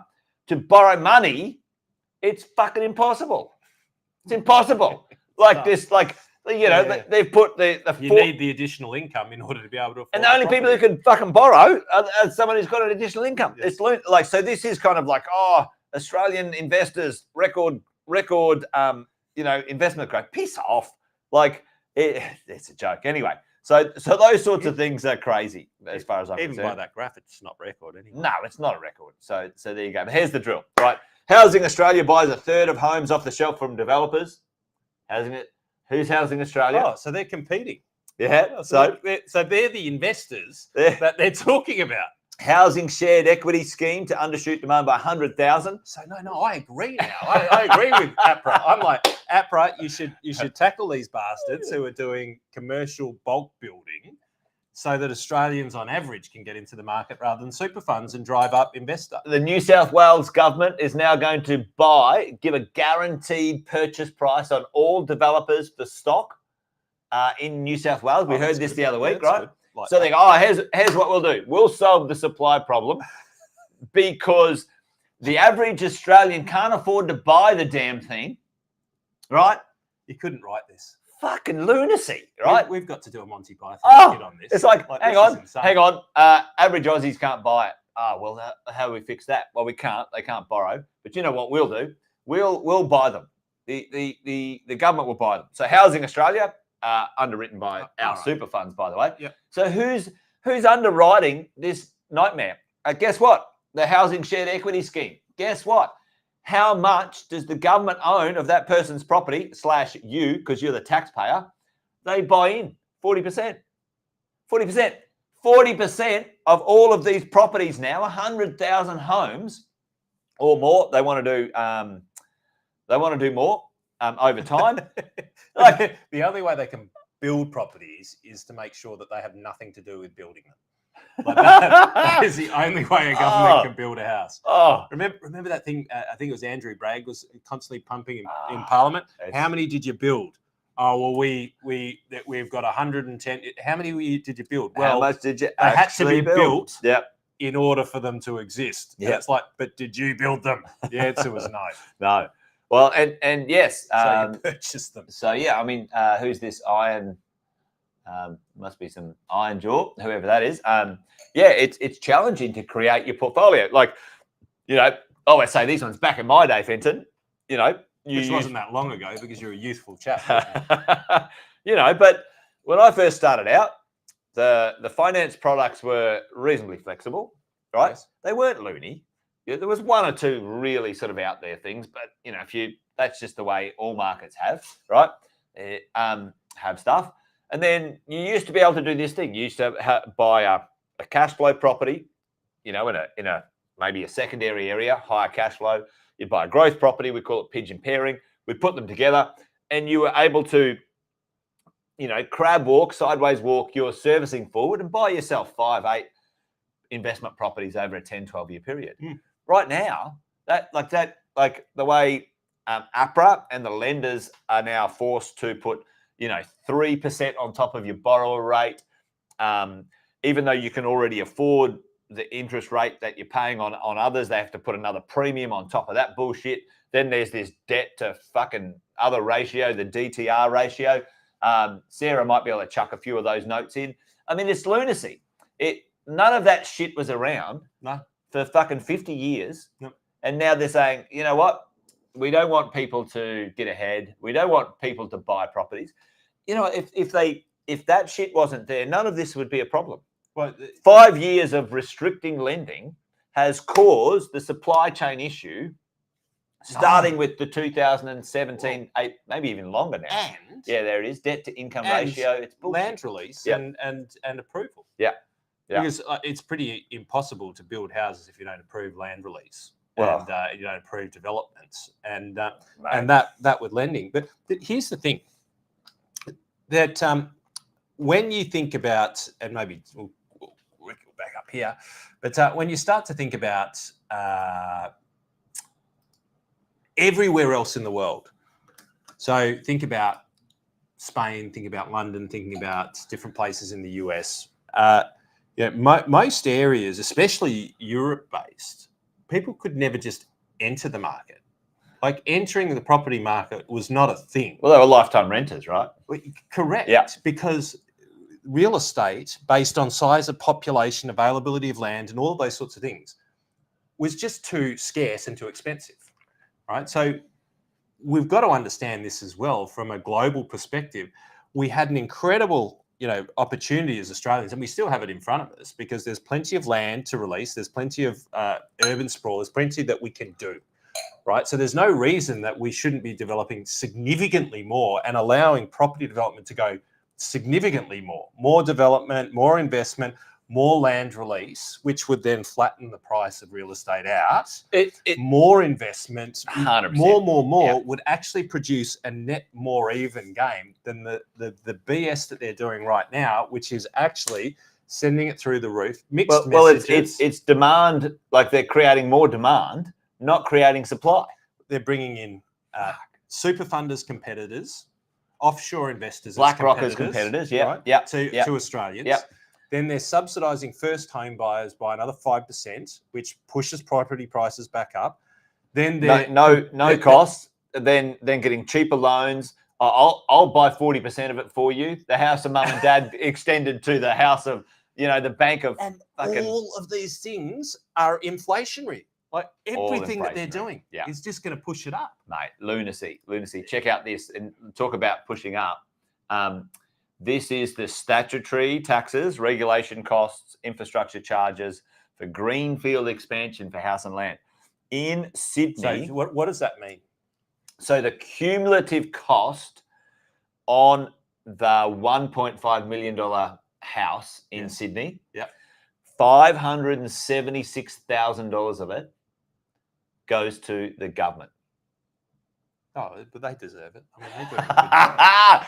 Speaker 2: to borrow money, it's fucking impossible. It's impossible. They've put
Speaker 3: you need the additional income in order to be able to afford.
Speaker 2: And the only people who can fucking borrow are someone who's got an additional income. Yes. It's so this is kind of like, Australian investors record investment growth. Piss off. Like it's a joke. Anyway, so those sorts of things are crazy as far as I'm concerned.
Speaker 3: Even by that graph, it's not record anyway.
Speaker 2: No, it's not a record. So there you go. But here's the drill, right? Housing Australia buys a third of homes off the shelf from developers. Who's Housing Australia?
Speaker 3: Oh, so they're competing.
Speaker 2: Yeah.
Speaker 3: So they're the investors that they're talking about.
Speaker 2: Housing shared equity scheme to undershoot demand by 100,000.
Speaker 3: So no, I agree now. I agree with APRA. I'm like, APRA, you should tackle these bastards who are doing commercial bulk building so that Australians on average can get into the market rather than super funds and drive up investor.
Speaker 2: The New South Wales government is now going to give a guaranteed purchase price on all developers for stock in New South Wales. We heard this the other week, right? Good. So they go, here's what we'll do. We'll solve the supply problem because the average Australian can't afford to buy the damn thing, right?
Speaker 3: You couldn't write this.
Speaker 2: Fucking lunacy, right?
Speaker 3: We've got to do a Monty Python skit on this.
Speaker 2: It's like hang on. Average Aussies can't buy it. Well, how do we fix that? Well, we can't. They can't borrow. But you know what we'll do? We'll buy them. The government will buy them. So Housing Australia, underwritten by our super funds, by the way.
Speaker 3: Yep.
Speaker 2: So who's underwriting this nightmare? Guess what? The Housing Shared Equity Scheme. Guess what? How much does the government own of that person's property / you, because you're the taxpayer? They buy in 40%. 40%. 40% of all of these properties now, 100,000 homes or more. They want to do more over time.
Speaker 3: Like the only way they can build properties is to make sure that they have nothing to do with building them. Like that is the only way a government can build a house. Remember that thing? I think it was Andrew Bragg was constantly pumping in Parliament. How many did you build? Oh well, we've got 110. How many did you build? Well,
Speaker 2: how much did you
Speaker 3: they had to be built.
Speaker 2: Yep.
Speaker 3: In order for them to exist.
Speaker 2: Yeah.
Speaker 3: And it's like, but did you build them? The answer was no.
Speaker 2: No. Well, and yes.
Speaker 3: So you purchased them.
Speaker 2: So yeah, I mean, who's this Iron? Must be some Iron Jaw, whoever that is. Yeah, it's challenging to create your portfolio. Like, you know, I say these ones back in my day, Fenton. You know,
Speaker 3: Which wasn't that long ago because you're a youthful chap.
Speaker 2: You know, but when I first started out, the finance products were reasonably flexible, right? Yes. They weren't loony. There was one or two really sort of out there things, but you know, that's just the way all markets have, right? Have stuff. And then you used to be able to do this thing. You used to buy a cash flow property, you know, in a maybe a secondary area, higher cash flow. You'd buy a growth property. We call it pigeon pairing. We'd put them together, and you were able to, you know, crab walk, sideways walk your servicing forward and buy yourself 5, 8 investment properties over a 10, 12-year period. Right now, that the way APRA and the lenders are now forced to put, you know, 3% on top of your borrower rate, even though you can already afford the interest rate that you're paying on others, they have to put another premium on top of that bullshit. Then there's this debt to fucking other ratio, the DTR ratio. Sarah might be able to chuck a few of those notes in. I mean, it's lunacy. None of that shit was around for fucking 50 years.
Speaker 3: Nope.
Speaker 2: And now they're saying, you know what? We don't want people to get ahead. We don't want people to buy properties. You know, if that shit wasn't there, none of this would be a problem.
Speaker 3: Well,
Speaker 2: 5 years of restricting lending has caused the supply chain issue, starting with the 2017, maybe even longer now.
Speaker 3: And
Speaker 2: yeah, there it is, debt to income ratio. It's bullshit.
Speaker 3: Land release and approval.
Speaker 2: Yeah.
Speaker 3: Because it's pretty impossible to build houses if you don't approve land release.
Speaker 2: Well,
Speaker 3: and you don't approve developments, and that with lending. But here's the thing: that when you think about, and maybe we'll back up here, but when you start to think about everywhere else in the world, so think about Spain, think about London, thinking about different places in the US. Most areas, especially Europe-based, people could never just enter the market. Like entering the property market was not a thing.
Speaker 2: Well, they were lifetime renters, right?
Speaker 3: Correct.
Speaker 2: Yeah.
Speaker 3: Because real estate, based on size of population, availability of land, and all of those sorts of things, was just too scarce and too expensive, right? So we've got to understand this as well from a global perspective. We had an incredible opportunity as Australians, and we still have it in front of us because there's plenty of land to release. There's plenty of urban sprawl. There's plenty that we can do, right? So there's no reason that we shouldn't be developing significantly more and allowing property development to go significantly more development, more investment, more land release, which would then flatten the price of real estate out. More investment,
Speaker 2: 100%.
Speaker 3: more would actually produce a net more even game than the BS that they're doing right now, which is actually sending it through the roof. Mixed messages.
Speaker 2: It's demand, like they're creating more demand, not creating supply.
Speaker 3: They're bringing in super funders competitors, offshore investors,
Speaker 2: BlackRock as competitors, right?
Speaker 3: To Australians.
Speaker 2: Yep.
Speaker 3: Then they're subsidising first home buyers by another 5%, which pushes property prices back up. Then
Speaker 2: no costs. Then getting cheaper loans. I'll buy 40% of it for you. The house of mum and dad extended to the house of the bank of.
Speaker 3: And all of these things are inflationary. Like everything that they're doing is just going to push it up,
Speaker 2: mate. Lunacy. Check out this and talk about pushing up. This is the statutory taxes, regulation costs, infrastructure charges for greenfield expansion for house and land in Sydney.
Speaker 3: So what does that mean?
Speaker 2: So the cumulative cost on the $1.5 million house in Sydney, $576,000 of it goes to the government.
Speaker 3: Oh, but they deserve it. I mean, they're doing a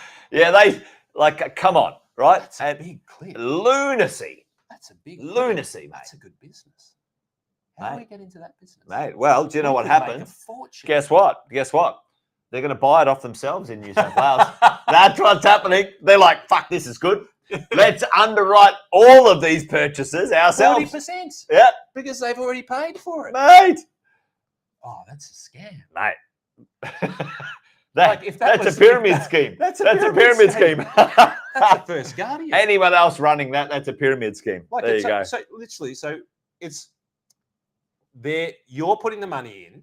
Speaker 3: good job.
Speaker 2: Like, come on, right?
Speaker 3: That's a big clip.
Speaker 2: Lunacy.
Speaker 3: That's a big
Speaker 2: Lunacy, mate.
Speaker 3: That's a good business. How do we
Speaker 2: Mate.
Speaker 3: get into that business?
Speaker 2: Mate, well, do you know
Speaker 3: We
Speaker 2: what
Speaker 3: could make
Speaker 2: happened?
Speaker 3: a fortune.
Speaker 2: Guess what? They're going to buy it off themselves in New South Wales. That's what's happening. They're like, fuck, this is good. Let's underwrite all of these purchases ourselves.
Speaker 3: 40%.
Speaker 2: Yeah.
Speaker 3: Because they've already paid for it.
Speaker 2: Mate.
Speaker 3: Oh, that's a scam.
Speaker 2: Mate.
Speaker 3: If
Speaker 2: that's a pyramid scheme. That's a pyramid scheme.
Speaker 3: That's the first guardian.
Speaker 2: Anyone else running that's a pyramid scheme. There you go.
Speaker 3: So literally, it's you're putting the money in.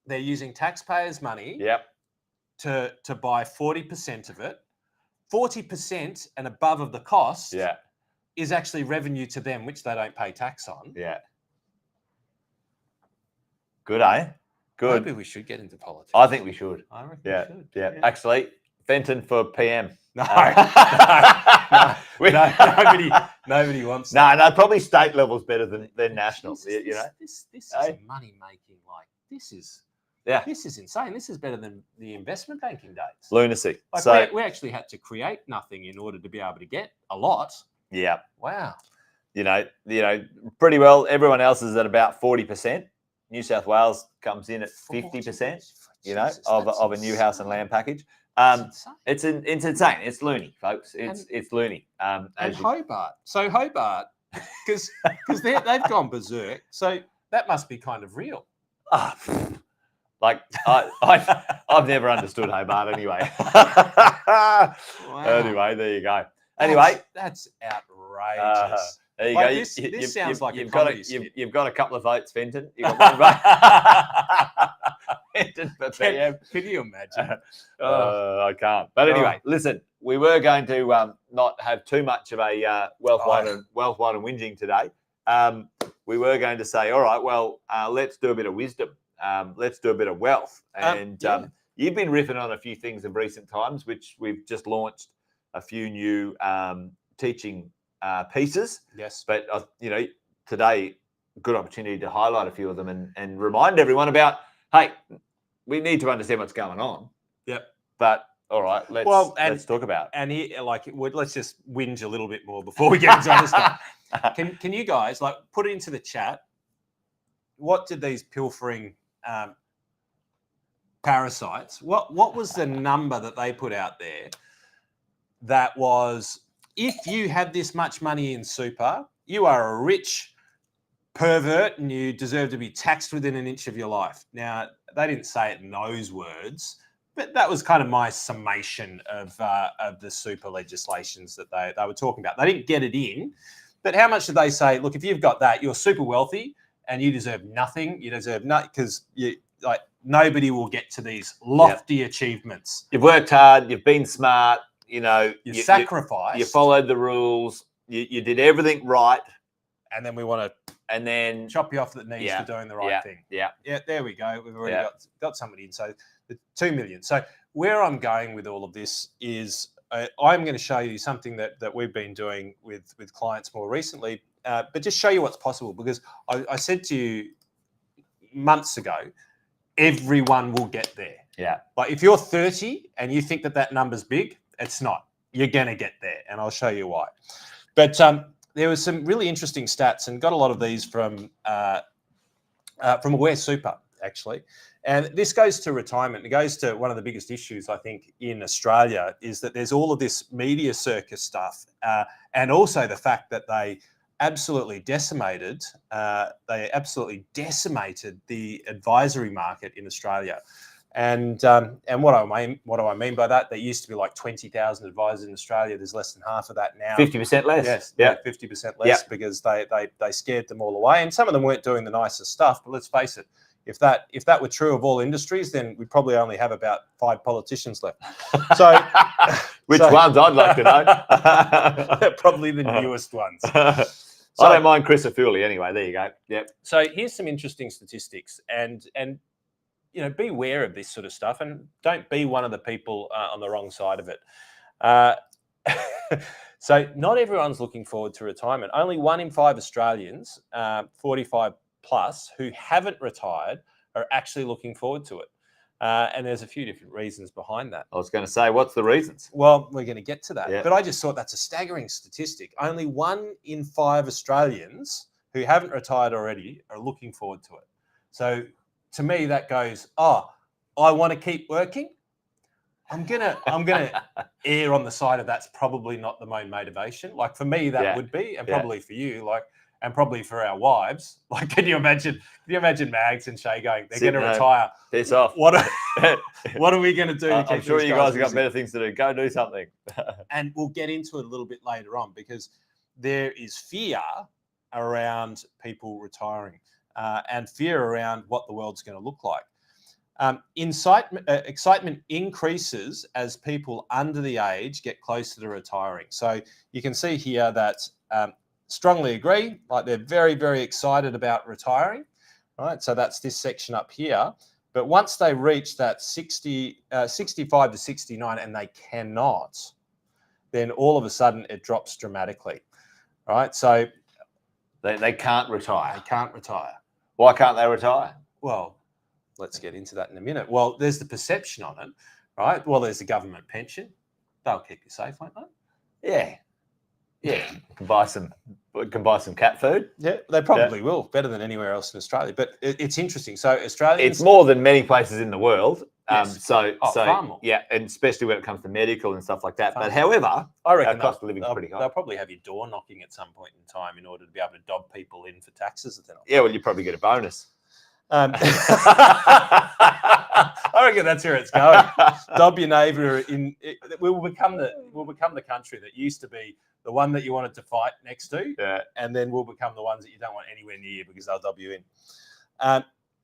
Speaker 3: They're using taxpayers' money.
Speaker 2: Yep.
Speaker 3: To buy 40% of it. 40% and above of the cost.
Speaker 2: Yeah.
Speaker 3: Is actually revenue to them, which they don't pay tax on.
Speaker 2: Yeah. Good, eh? Good.
Speaker 3: Maybe we should get into politics.
Speaker 2: I think we should.
Speaker 3: I reckon
Speaker 2: Yeah.
Speaker 3: we should.
Speaker 2: Yeah. Actually, Fenton for PM.
Speaker 3: No.
Speaker 2: Nobody
Speaker 3: wants
Speaker 2: that. No, probably state level's better than national.
Speaker 3: Jesus,
Speaker 2: you know?
Speaker 3: This is money making. This is insane. This is better than the investment banking days.
Speaker 2: Lunacy.
Speaker 3: We actually had to create nothing in order to be able to get a lot.
Speaker 2: Yeah.
Speaker 3: Wow.
Speaker 2: You know, pretty well everyone else is at about 40%. New South Wales comes in at 50%, of a new house and land package. It's insane. It's loony, folks. It's loony.
Speaker 3: And Hobart. So Hobart, because they've gone berserk. So that must be kind of real.
Speaker 2: Like I've never understood Hobart anyway.
Speaker 3: Wow.
Speaker 2: Anyway, there you go. Anyway,
Speaker 3: that's outrageous.
Speaker 2: There you go.
Speaker 3: This sounds like
Speaker 2: you've got a couple of votes, Fenton. You've got one vote. Fenton for PM.
Speaker 3: Can you imagine?
Speaker 2: I can't. But anyway, listen, we were going to not have too much of a wealth wine and whinging today. We were going to say, all right, well, let's do a bit of wisdom. Let's do a bit of wealth. And you've been riffing on a few things of recent times, which we've just launched a few new teaching pieces.
Speaker 3: Yes.
Speaker 2: But, today, good opportunity to highlight a few of them and remind everyone about, hey, we need to understand what's going on.
Speaker 3: Yep.
Speaker 2: But, all right, let's talk about it.
Speaker 3: And here, let's just whinge a little bit more before we get into other stuff. Can you guys, put it into the chat, what did these pilfering parasites, what was the number that they put out there that was, if you had this much money in super, you are a rich pervert and you deserve to be taxed within an inch of your life. Now, they didn't say it in those words, but that was kind of my summation of the super legislations that they were talking about. They didn't get it in, but how much did they say, look, if you've got that, you're super wealthy and you deserve nothing. You deserve nothing because nobody will get to these lofty achievements.
Speaker 2: You've worked hard. You've been smart. You
Speaker 3: sacrificed.
Speaker 2: You followed the rules. You did everything right.
Speaker 3: And then we want to chop you off at the knees for doing the right thing. Yeah, there we go. We've already got somebody in. So the 2 million. So where I'm going with all of this is I'm going to show you something that we've been doing with clients more recently, but just show you what's possible, because I said to you months ago, everyone will get there.
Speaker 2: Yeah.
Speaker 3: Like if you're 30 and you think that number's big, it's not. You're going to get there, and I'll show you why. But there was some really interesting stats, and got a lot of these from Aware Super, actually. And this goes to retirement. It goes to one of the biggest issues, I think, in Australia, is that there's all of this media circus stuff, and also the fact that they absolutely decimated the advisory market in Australia. And what do I mean by that? There used to be like 20,000 advisors in Australia. There's less than half of that now.
Speaker 2: 50% less.
Speaker 3: Yes, 50% less because they scared them all away. And some of them weren't doing the nicest stuff. But let's face it, if that were true of all industries, then we'd probably only have about 5 politicians left. So,
Speaker 2: which ones I'd like to know?
Speaker 3: Probably the newest ones.
Speaker 2: I don't mind Chris O'Fooley anyway. There you go. Yep.
Speaker 3: So here's some interesting statistics, and beware of this sort of stuff, and don't be one of the people on the wrong side of it. So not everyone's looking forward to retirement. Only 1 in 5 Australians, 45 plus, who haven't retired are actually looking forward to it. And there's a few different reasons behind that.
Speaker 2: I was going to say, what's the reasons?
Speaker 3: Well, we're going to get to that.
Speaker 2: Yeah.
Speaker 3: But I just thought that's a staggering statistic. Only 1 in 5 Australians who haven't retired already are looking forward to it. So to me, that goes, I want to keep working. I'm gonna err on the side of that's probably not the main motivation. Like for me, that would be, and probably for you, and probably for our wives. Like, can you imagine Mags and Shay going, they're going to retire?
Speaker 2: Piss off.
Speaker 3: What are we going to do?
Speaker 2: I'm sure you guys have got better things to do. Go do something.
Speaker 3: And we'll get into it a little bit later on, because there is fear around people retiring and fear around what the world's going to look like. Excitement increases as people under the age get closer to retiring. So you can see here that strongly agree, like they're very, very excited about retiring, right? So that's this section up here. But once they reach that 65 to 69 and they cannot, then all of a sudden it drops dramatically, right? So
Speaker 2: they can't retire.
Speaker 3: They can't retire.
Speaker 2: Why can't they retire?
Speaker 3: Well, let's get into that in a minute. Well, there's the perception on it, right? Well, there's the government pension. They'll keep you safe, won't they?
Speaker 2: Yeah. Yeah. Can buy some cat food.
Speaker 3: Yeah, they probably will. Better than anywhere else in Australia. But it's interesting. So Australians...
Speaker 2: It's more than many places in the world.
Speaker 3: Yes.
Speaker 2: So
Speaker 3: far more.
Speaker 2: Yeah, and especially when it comes to medical and stuff like that. But however,
Speaker 3: I reckon
Speaker 2: our cost of living is pretty high.
Speaker 3: They'll probably have your door knocking at some point in time in order to be able to dob people in for taxes if they're not.
Speaker 2: Yeah, well, you probably get a bonus.
Speaker 3: I reckon that's where it's going. Dob your neighbour in. We'll become the country that used to be the one that you wanted to fight next to, and then we'll become the ones that you don't want anywhere near because they'll dob you in.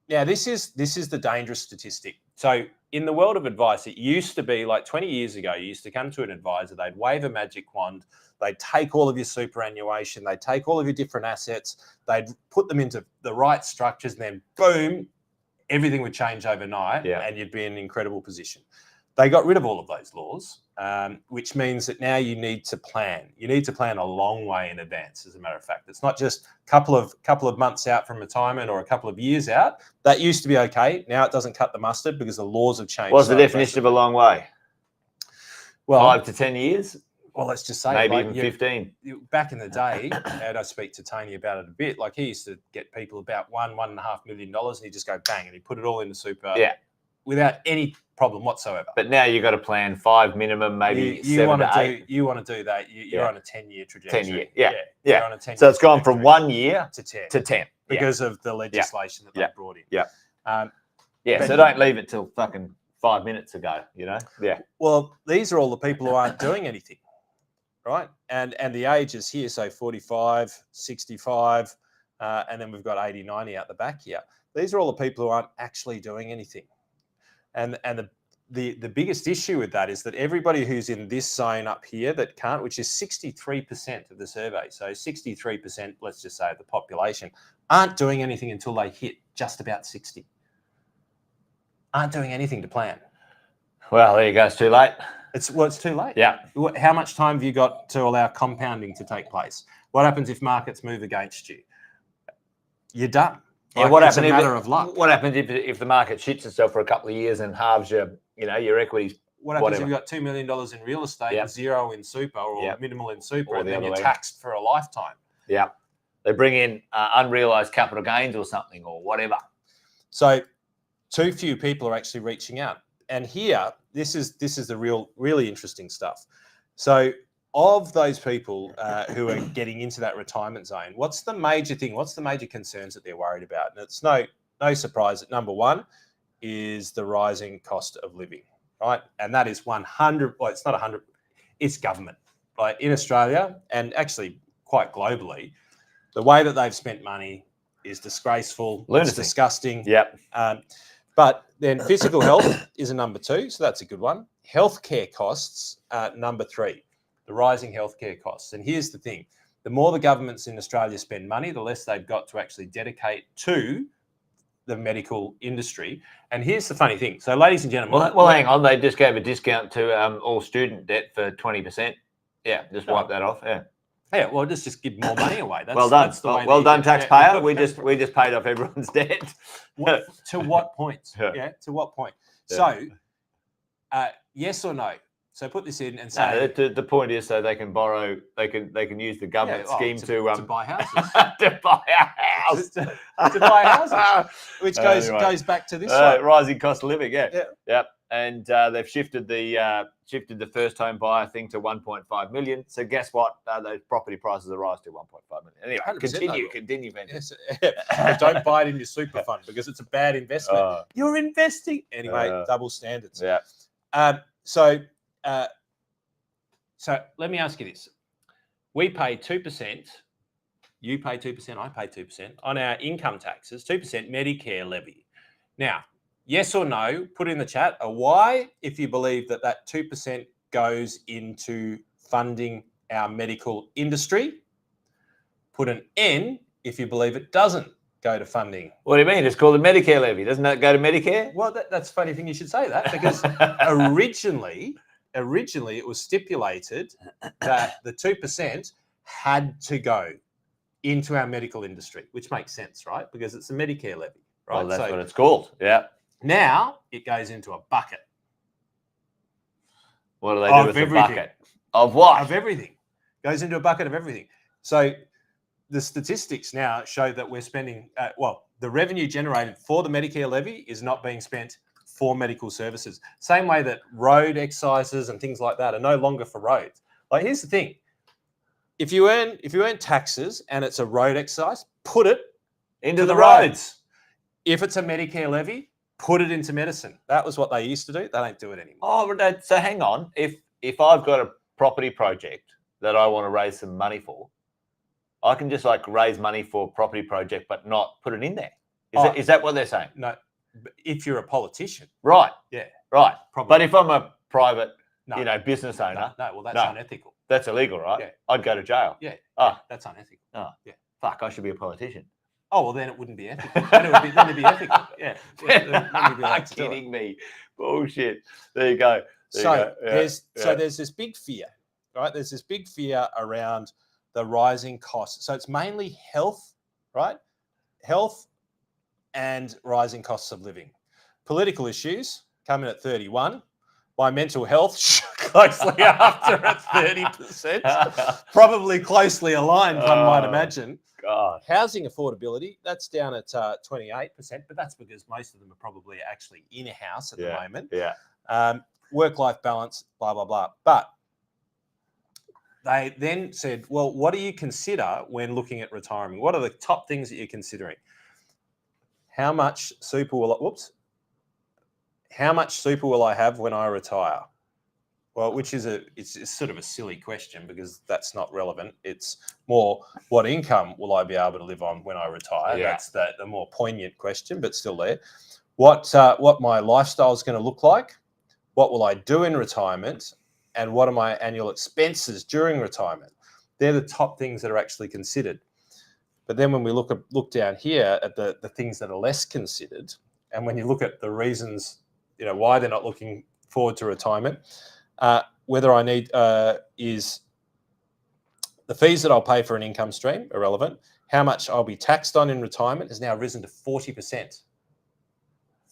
Speaker 3: Now, this is the dangerous statistic. So in the world of advice, it used to be like 20 years ago, you used to come to an advisor, they'd wave a magic wand, they'd take all of your superannuation, they'd take all of your different assets, they'd put them into the right structures, and then boom, everything would change overnight and you'd be in an incredible position. They got rid of all of those laws, which means that now you need to plan. You need to plan a long way in advance, as a matter of fact. It's not just a couple of months out from retirement or a couple of years out. That used to be okay. Now it doesn't cut the mustard because the laws have changed.
Speaker 2: What's the definition of a long way?
Speaker 3: Well,
Speaker 2: 5 to 10 years?
Speaker 3: Well, let's just say
Speaker 2: maybe even 15.
Speaker 3: Back in the day, and I speak to Tony about it a bit, like he used to get people about $1.5 million and he'd just go bang and he'd put it all into super without any problem whatsoever.
Speaker 2: But now you've got to plan 5 minimum, maybe 7 to 8.
Speaker 3: You want to do that. You're on a 10-year trajectory.
Speaker 2: 10 year,
Speaker 3: You're on a 10-year
Speaker 2: so it's gone from 1 year
Speaker 3: to 10.
Speaker 2: To 10.
Speaker 3: Because of the legislation that they brought in.
Speaker 2: So don't leave it till fucking 5 minutes ago, you know? Yeah.
Speaker 3: Well, these are all the people who aren't doing anything, right? And the ages here, so 45, 65, and then we've got 80, 90 out the back here. These are all the people who aren't actually doing anything. And the biggest issue with that is that everybody who's in this zone up here that can't, which is 63% of the survey, so 63%, let's just say, of the population, aren't doing anything until they hit just about 60. Aren't doing anything to plan.
Speaker 2: Well, there you go. It's too late.
Speaker 3: It's too late.
Speaker 2: Yeah.
Speaker 3: How much time have you got to allow compounding to take place? What happens if markets move against you? You're done.
Speaker 2: Like, what happens?
Speaker 3: It's a matter of luck.
Speaker 2: What happens if the market shits itself for a couple of years and halves your equities?
Speaker 3: What happens if you've got $2 million in real estate and zero in super or minimal in super, and then you're taxed for a lifetime? Yeah.
Speaker 2: They bring in unrealized capital gains or something or whatever.
Speaker 3: So too few people are actually reaching out. And here, this is the really interesting stuff. So of those people who are getting into that retirement zone, what's the major thing? What's the major concerns that they're worried about? And it's no surprise that number one is the rising cost of living, right? And that is 100. Well, it's not 100. It's government, right? In Australia and actually quite globally, the way that they've spent money is disgraceful.
Speaker 2: Lunacy.
Speaker 3: It's disgusting.
Speaker 2: Yep.
Speaker 3: But then physical health is a number two, so that's a good one. Healthcare costs, number three. The rising healthcare costs. And here's the thing. The more the governments in Australia spend money, the less they've got to actually dedicate to the medical industry. And here's the funny thing. So, ladies and gentlemen...
Speaker 2: Well, hang on. They just gave a discount to all student debt for 20%. Yeah, just wipe that off. Yeah.
Speaker 3: Yeah, well, just give more money away. That's,
Speaker 2: well done.
Speaker 3: That's the way
Speaker 2: well done, taxpayer. We just paid off everyone's debt.
Speaker 3: To what point? To what point? So, yes or no? So put this in and say
Speaker 2: the point is so they can borrow, they can use the government scheme
Speaker 3: to buy houses.
Speaker 2: to buy a house.
Speaker 3: to buy houses, which goes back to this one.
Speaker 2: Rising cost of living, yeah.
Speaker 3: Yep.
Speaker 2: And they've shifted the first home buyer thing to 1.5 million. So guess what? Those property prices are rise to 1.5 million. Anyway, continue, Ben.
Speaker 3: Yes. But don't buy it in your super fund because it's a bad investment. You're investing anyway. Double standards.
Speaker 2: Yeah.
Speaker 3: So let me ask you this: we pay 2%. You pay 2%. I pay 2% on our income taxes. 2% Medicare levy. Now, yes or no? Put in the chat a Y if you believe that 2% goes into funding our medical industry. Put an N if you believe it doesn't go to funding.
Speaker 2: What do you mean? It's called the Medicare levy. Doesn't that go to Medicare?
Speaker 3: Well, that's a funny thing you should say that because originally it was stipulated that the 2% had to go into our medical industry, which makes sense, right? Because it's a Medicare levy, right?
Speaker 2: Well, that's what it's called. Yeah.
Speaker 3: Now it goes into a bucket.
Speaker 2: What do they do with the bucket? Of what?
Speaker 3: Of everything. Goes into a bucket of everything. So the statistics now show that we're spending, the revenue generated for the Medicare levy is not being spent for medical services. Same way that road excises and things like that are no longer for roads. Like, here's the thing. If you earn taxes and it's a road excise, put it
Speaker 2: into the roads.
Speaker 3: If it's a Medicare levy, put it into medicine. That was what they used to do. They don't do it anymore.
Speaker 2: Oh, so hang on. If I've got a property project that I want to raise some money for, I can just raise money for a property project, but not put it in there. Is that what they're saying?
Speaker 3: No, if you're a politician,
Speaker 2: right?
Speaker 3: Yeah,
Speaker 2: right.
Speaker 3: Probably.
Speaker 2: But if I'm a private, business owner,
Speaker 3: well, that's unethical.
Speaker 2: That's illegal, right?
Speaker 3: Yeah.
Speaker 2: I'd go to jail.
Speaker 3: Yeah. That's unethical.
Speaker 2: Oh, yeah. Fuck! I should be a politician.
Speaker 3: Oh well, then it wouldn't be ethical. then it'd be ethical. Yeah.
Speaker 2: Then kidding me? Bullshit. There you go.
Speaker 3: There's this big fear, right? There's this big fear around the rising costs. So it's mainly health, right? Health and rising costs of living. Political issues come in at 31. My mental health closely after at 30%. Probably closely aligned, one might imagine.
Speaker 2: God.
Speaker 3: Housing affordability, that's down at 28%, but that's because most of them are probably actually in a house at the moment.
Speaker 2: Yeah.
Speaker 3: Work-life balance, blah, blah, blah. But they then said, well, what do you consider when looking at retiring? What are the top things that you're considering? How much super will I have when I retire? Well, which is it's sort of a silly question because that's not relevant. It's more, what income will I be able to live on when I retire?
Speaker 2: Yeah.
Speaker 3: That's the more poignant question, but still there. What my lifestyle is going to look like? What will I do in retirement? And what are my annual expenses during retirement? They're the top things that are actually considered. But then when we look down here at the things that are less considered, and when you look at the reasons, why they're not looking forward to retirement, whether I need is the fees that I'll pay for an income stream, irrelevant. How much I'll be taxed on in retirement has now risen to 40%.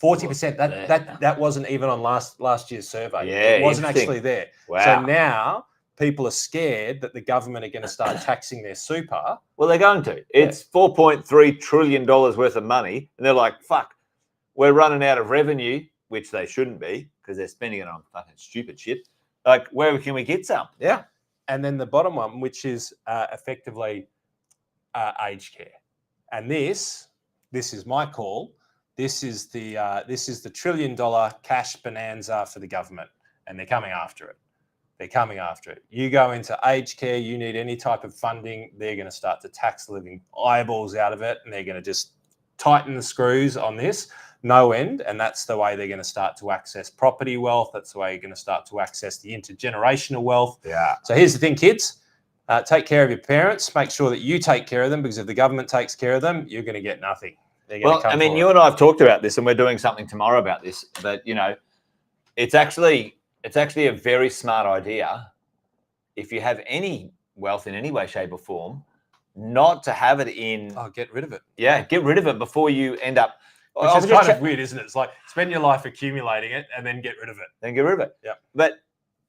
Speaker 3: 40%. That wasn't even on last year's survey.
Speaker 2: Yeah,
Speaker 3: it wasn't actually there.
Speaker 2: Wow.
Speaker 3: So now people are scared that the government are going to start taxing their super.
Speaker 2: Well, they're going to. It's $4.3 trillion worth of money, and they're like, "Fuck, we're running out of revenue," which they shouldn't be because they're spending it on fucking stupid shit. Like, where can we get some?
Speaker 3: Yeah. And then the bottom one, which is effectively aged care, and this is my call. This is the $1 trillion cash bonanza for the government, and they're coming after it. They're coming after it. You go into aged care, you need any type of funding, they're going to start to tax the living eyeballs out of it, and they're going to just tighten the screws on this, no end, and that's the way they're going to start to access property wealth. That's the way you're going to start to access the intergenerational wealth.
Speaker 2: Yeah.
Speaker 3: So here's the thing, kids. Take care of your parents. Make sure that you take care of them, because if the government takes care of them, you're going to get nothing.
Speaker 2: Well, I mean, you and I have talked about this, and we're doing something tomorrow about this, but, it's actually a very smart idea, if you have any wealth in any way, shape or form, not to have it in...
Speaker 3: Oh, get rid of it.
Speaker 2: Yeah, get rid of it before you end up
Speaker 3: Which is kind of weird, isn't it? It's like spend your life accumulating it and then get rid of it.
Speaker 2: Then get rid of it.
Speaker 3: Yeah.
Speaker 2: But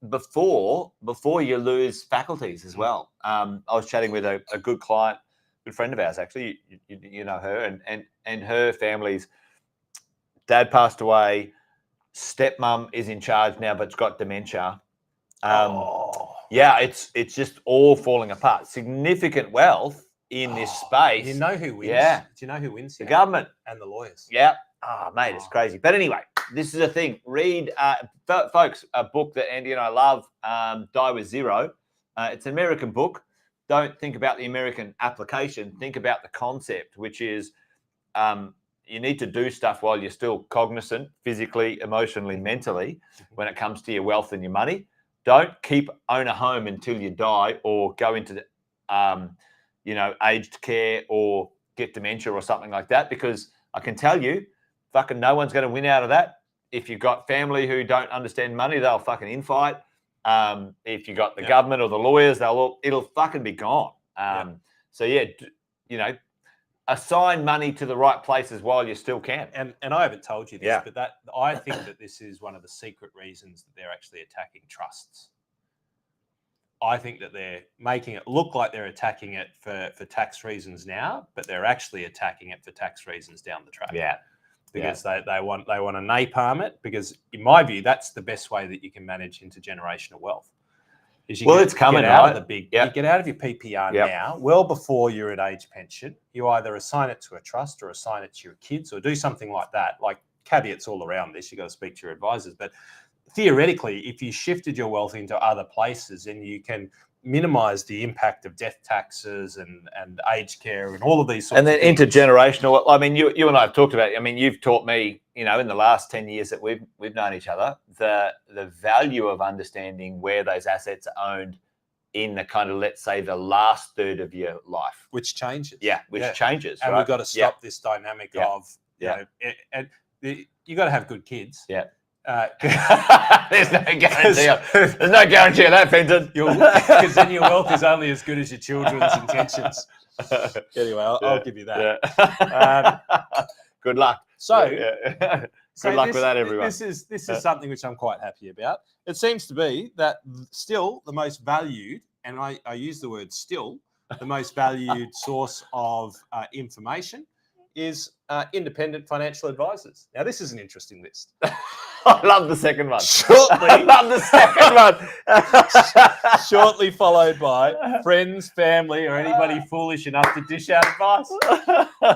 Speaker 2: before you lose faculties as well. I was chatting with a good client, good friend of ours, actually. You know her, and her family's dad passed away. Stepmom is in charge now, but's got dementia. Yeah, it's just all falling apart. Significant wealth in this space.
Speaker 3: You know who wins?
Speaker 2: Yeah.
Speaker 3: Do you know who wins?
Speaker 2: The government
Speaker 3: and the lawyers.
Speaker 2: Yeah. Oh, mate, it's crazy. But anyway, this is a thing. Read, folks, a book that Andy and I love, Die With Zero. It's an American book. Don't think about the American application. Think about the concept, which is you need to do stuff while you're still cognizant, physically, emotionally, mentally, when it comes to your wealth and your money. Don't own a home until you die or go into aged care or get dementia or something like that, because I can tell you, fucking no one's going to win out of that. If you've got family who don't understand money, they'll fucking infight. If you got the government or the lawyers, it'll fucking be gone. So assign money to the right places while you still can.
Speaker 3: And I haven't told you this, but I think that this is one of the secret reasons that they're actually attacking trusts. I think that they're making it look like they're attacking it for tax reasons now, but they're actually attacking it for tax reasons down the track.
Speaker 2: Yeah.
Speaker 3: Because they want to napalm it, because in my view, that's the best way that you can manage intergenerational wealth.
Speaker 2: It's coming
Speaker 3: out of you get out of your PPR now, well before you're at age pension. You either assign it to a trust or assign it to your kids or do something like that. Like, caveats all around this. You've got to speak to your advisors. But theoretically, if you shifted your wealth into other places, then you can minimize the impact of death taxes and aged care and all of these sorts of things.
Speaker 2: And then intergenerational. I mean, you and I have talked about it. I mean, you've taught me, in the last 10 years that we've known each other, the value of understanding where those assets are owned in the kind of, let's say, the last third of your life.
Speaker 3: Which changes.
Speaker 2: Changes.
Speaker 3: And
Speaker 2: right?
Speaker 3: we've got to stop this dynamic of, you got to have good kids.
Speaker 2: Yeah. There's no guarantee. There's no guarantee of that, Fenton.
Speaker 3: Because then your wealth is only as good as your children's intentions. Anyway, I'll give you that.
Speaker 2: Yeah. Good luck.
Speaker 3: So,
Speaker 2: good luck with that, everyone.
Speaker 3: This is something which I'm quite happy about. It seems to be that still the most valued, and I use the word still, the most valued source of information is independent financial advisors. Now, this is an interesting list.
Speaker 2: I love the second one.
Speaker 3: I
Speaker 2: love the second one.
Speaker 3: Shortly followed by friends, family, or anybody foolish enough to dish out advice.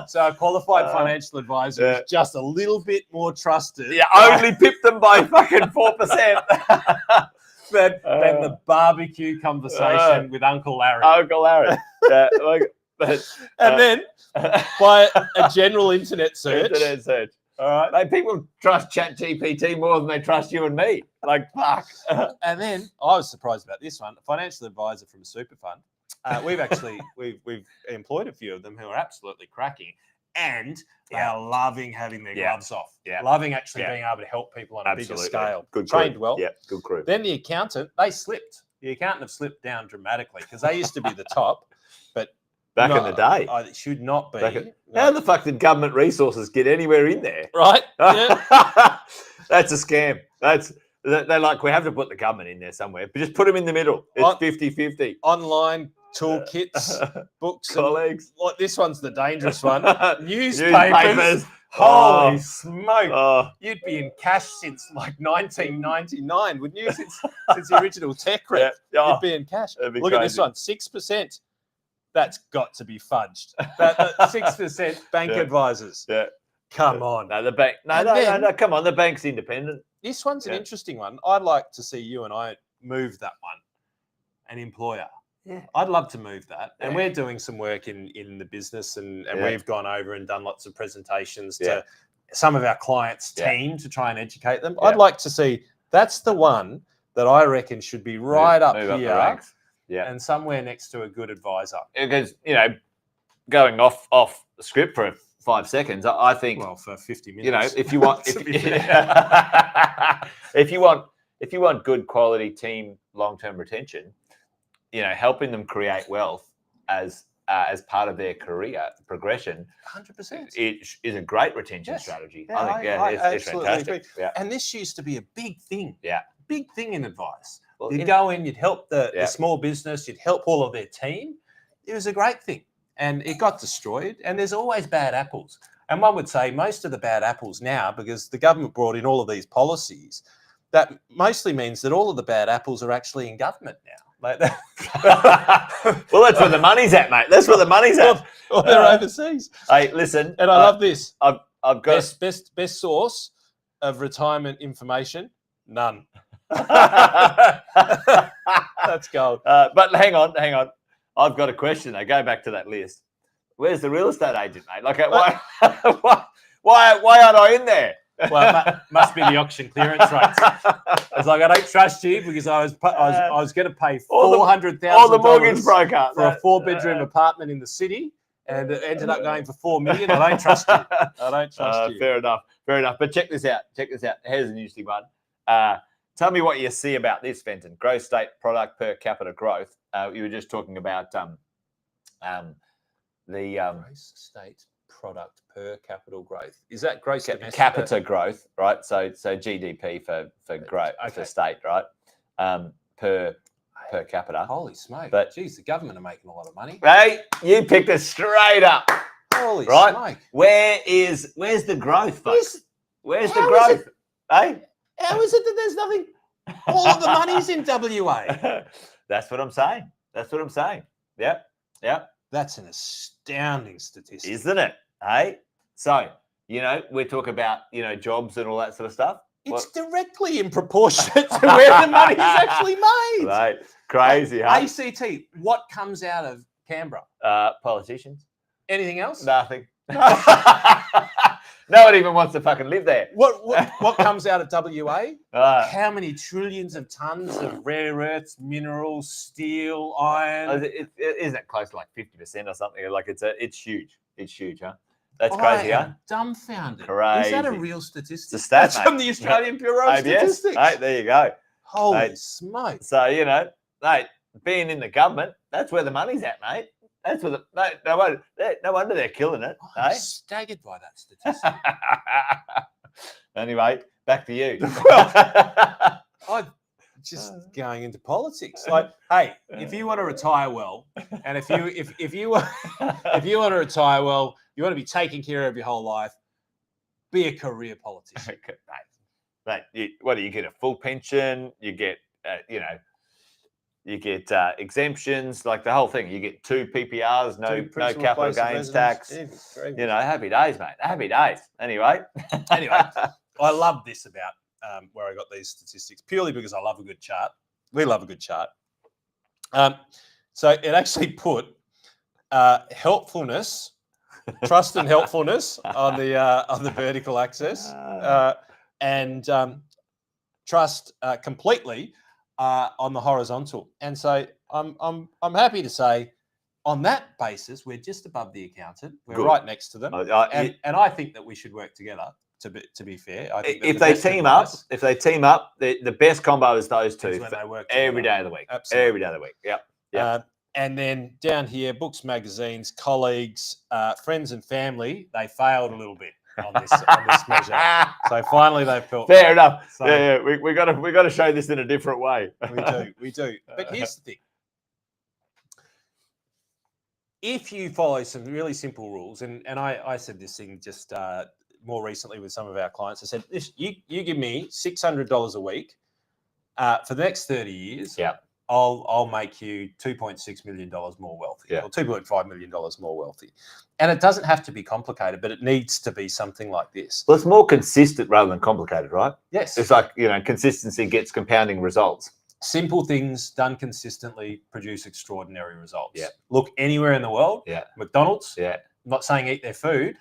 Speaker 3: So a qualified financial advisor is just a little bit more trusted.
Speaker 2: Yeah, only pipped them by fucking 4%.
Speaker 3: than the barbecue conversation with Uncle Larry.
Speaker 2: Uncle Larry.
Speaker 3: And then by a general internet search.
Speaker 2: All right. Like, people trust ChatGPT more than they trust you and me. Like, fuck.
Speaker 3: And then I was surprised about this one. A financial advisor from a super fund. We've employed a few of them who are absolutely cracking, and they are loving having their gloves off. Yeah. Loving actually being able to help people on a bigger scale.
Speaker 2: Good
Speaker 3: Trained
Speaker 2: crew.
Speaker 3: well.
Speaker 2: Yeah, good crew.
Speaker 3: Then the accountant, they slipped. The accountant have slipped down dramatically because they used to be the top, but
Speaker 2: back in the day.
Speaker 3: It should not be.
Speaker 2: How the fuck did government resources get anywhere in there?
Speaker 3: Right. Yeah.
Speaker 2: That's a scam. They're like, we have to put the government in there somewhere, but just put them in the middle. It's 50-50.
Speaker 3: Online toolkits, books.
Speaker 2: Colleagues.
Speaker 3: Like, this one's the dangerous one. Newspapers.
Speaker 2: Holy
Speaker 3: smoke. You'd be in cash since like 1999, wouldn't you? Since the original tech wreck.
Speaker 2: Yeah.
Speaker 3: You'd be in cash.
Speaker 2: Look
Speaker 3: at this one, 6%. That's got to be fudged. That 6% bank advisors.
Speaker 2: Yeah.
Speaker 3: Come on.
Speaker 2: No, the bank. No, come on. The bank's independent.
Speaker 3: This one's an interesting one. I'd like to see you and I move that one. An employer. Yeah. I'd love to move that. And we're doing some work in the business, and we've gone over and done lots of presentations to some of our clients' team to try and educate them. I'd like to see, that's the one that I reckon should be right up here. And somewhere next to a good advisor.
Speaker 2: Because, going off the script for 5 seconds, I think.
Speaker 3: Well, for 50 minutes.
Speaker 2: If you want, if you want good quality team long-term retention, helping them create wealth as as part of their career progression,
Speaker 3: 100%.
Speaker 2: it is a great retention
Speaker 3: Yes.
Speaker 2: strategy.
Speaker 3: Yeah,
Speaker 2: I think,
Speaker 3: I
Speaker 2: it's
Speaker 3: absolutely
Speaker 2: fantastic.
Speaker 3: agree.
Speaker 2: Yeah.
Speaker 3: And this used to be a big thing.
Speaker 2: Yeah.
Speaker 3: Big thing in advice.
Speaker 2: Well,
Speaker 3: You'd go in, you'd help the
Speaker 2: Yeah.
Speaker 3: small business, you'd help all of their team. It was a great thing. And it got destroyed. And there's always bad apples. And one would say most of the bad apples now, because the government brought in all of these policies, that mostly means that all of the bad apples are actually in government now. Like that.
Speaker 2: Well, that's where the money's at, mate. That's where the money's at.
Speaker 3: Well, they're overseas.
Speaker 2: Hey, listen.
Speaker 3: And I love this.
Speaker 2: I've got
Speaker 3: Best source of retirement information? None. That's gold.
Speaker 2: But hang on. I've got a question. I go back to that list. Where's the real estate agent, mate? Like, why aren't I in there?
Speaker 3: Well, it must be the auction clearance rates. It's like, I don't trust you because I was going to pay $400,000
Speaker 2: all the mortgage broker
Speaker 3: for a 4-bedroom apartment in the city, and it ended up going for $4 million. I don't trust you. I don't trust you.
Speaker 2: Fair enough. But check this out. Here's an interesting one. Tell me what you see about this, Fenton. Gross state product per capita growth. You were just talking about the
Speaker 3: gross state product per capita growth. Is that gross
Speaker 2: capita growth, right? So GDP for growth for state, right? Per capita.
Speaker 3: Holy smoke!
Speaker 2: But
Speaker 3: geez, the government are making a lot of money.
Speaker 2: Hey, you picked it straight up.
Speaker 3: Holy
Speaker 2: right?
Speaker 3: smoke!
Speaker 2: Where's the growth, folks? Where's the growth? Hey,
Speaker 3: how is it that there's nothing? All of the money's in WA.
Speaker 2: That's what I'm saying. Yep.
Speaker 3: That's an astounding statistic,
Speaker 2: isn't it? Hey, so we talk about jobs and all that sort of stuff.
Speaker 3: It's directly in proportion to where the money is actually made.
Speaker 2: Right, crazy, huh?
Speaker 3: ACT. What comes out of Canberra?
Speaker 2: Politicians.
Speaker 3: Anything else?
Speaker 2: Nothing. No one even wants to fucking live there.
Speaker 3: What comes out of WA?
Speaker 2: How
Speaker 3: many trillions of tons of rare earths, minerals, steel, iron?
Speaker 2: Isn't it close to like 50% or something? Like it's huge. It's huge, huh? That's crazy, huh?
Speaker 3: Dumbfounded.
Speaker 2: Crazy.
Speaker 3: Is that a real statistic?
Speaker 2: It's a stat,
Speaker 3: That's from the Australian Bureau of Statistics.
Speaker 2: Hey, there you go.
Speaker 3: Holy smoke.
Speaker 2: So, mate, being in the government, that's where the money's at, mate. That's where no wonder they're killing it.
Speaker 3: I'm staggered by that statistic.
Speaker 2: Anyway, back to you.
Speaker 3: I'm just going into politics. Like, hey, if you want to retire well, and if you want to retire well, you want to be taking care of your whole life, be a career politician.
Speaker 2: Mate, what do you get? A full pension? You get, you get exemptions, like the whole thing. You get 2 PPRs, no capital gains tax. Happy days, mate. Happy days. Anyway,
Speaker 3: I love this about where I got these statistics, purely because I love a good chart. We love a good chart. So it actually put helpfulness, trust and helpfulness on the vertical axis, and trust completely on the horizontal. And so I'm happy to say, on that basis, we're just above the accountant. We're right next to them, and I think that we should work together. To be fair, I think
Speaker 2: if they team up, the best combo is those two
Speaker 3: when they work
Speaker 2: every day of the week.
Speaker 3: Absolutely.
Speaker 2: Every day of the week. Yep.
Speaker 3: And then down here, books, magazines, colleagues, friends, and family. They failed a little bit on this measure. So finally, they felt
Speaker 2: fair enough. So, we got to show this in a different way.
Speaker 3: We do. But here's the thing: if you follow some really simple rules, and I said this thing just more recently with some of our clients, I said, you give me $600 a week for the next 30 years.
Speaker 2: Yeah.
Speaker 3: I'll make you $2.6 million more wealthy, or $2.5 million more wealthy. And it doesn't have to be complicated, but it needs to be something like this.
Speaker 2: Well, it's more consistent rather than complicated, right?
Speaker 3: Yes.
Speaker 2: It's like, consistency gets compounding results.
Speaker 3: Simple things done consistently produce extraordinary results.
Speaker 2: Yeah.
Speaker 3: Look anywhere in the world.
Speaker 2: Yeah.
Speaker 3: McDonald's.
Speaker 2: Yeah.
Speaker 3: I'm not saying eat their food.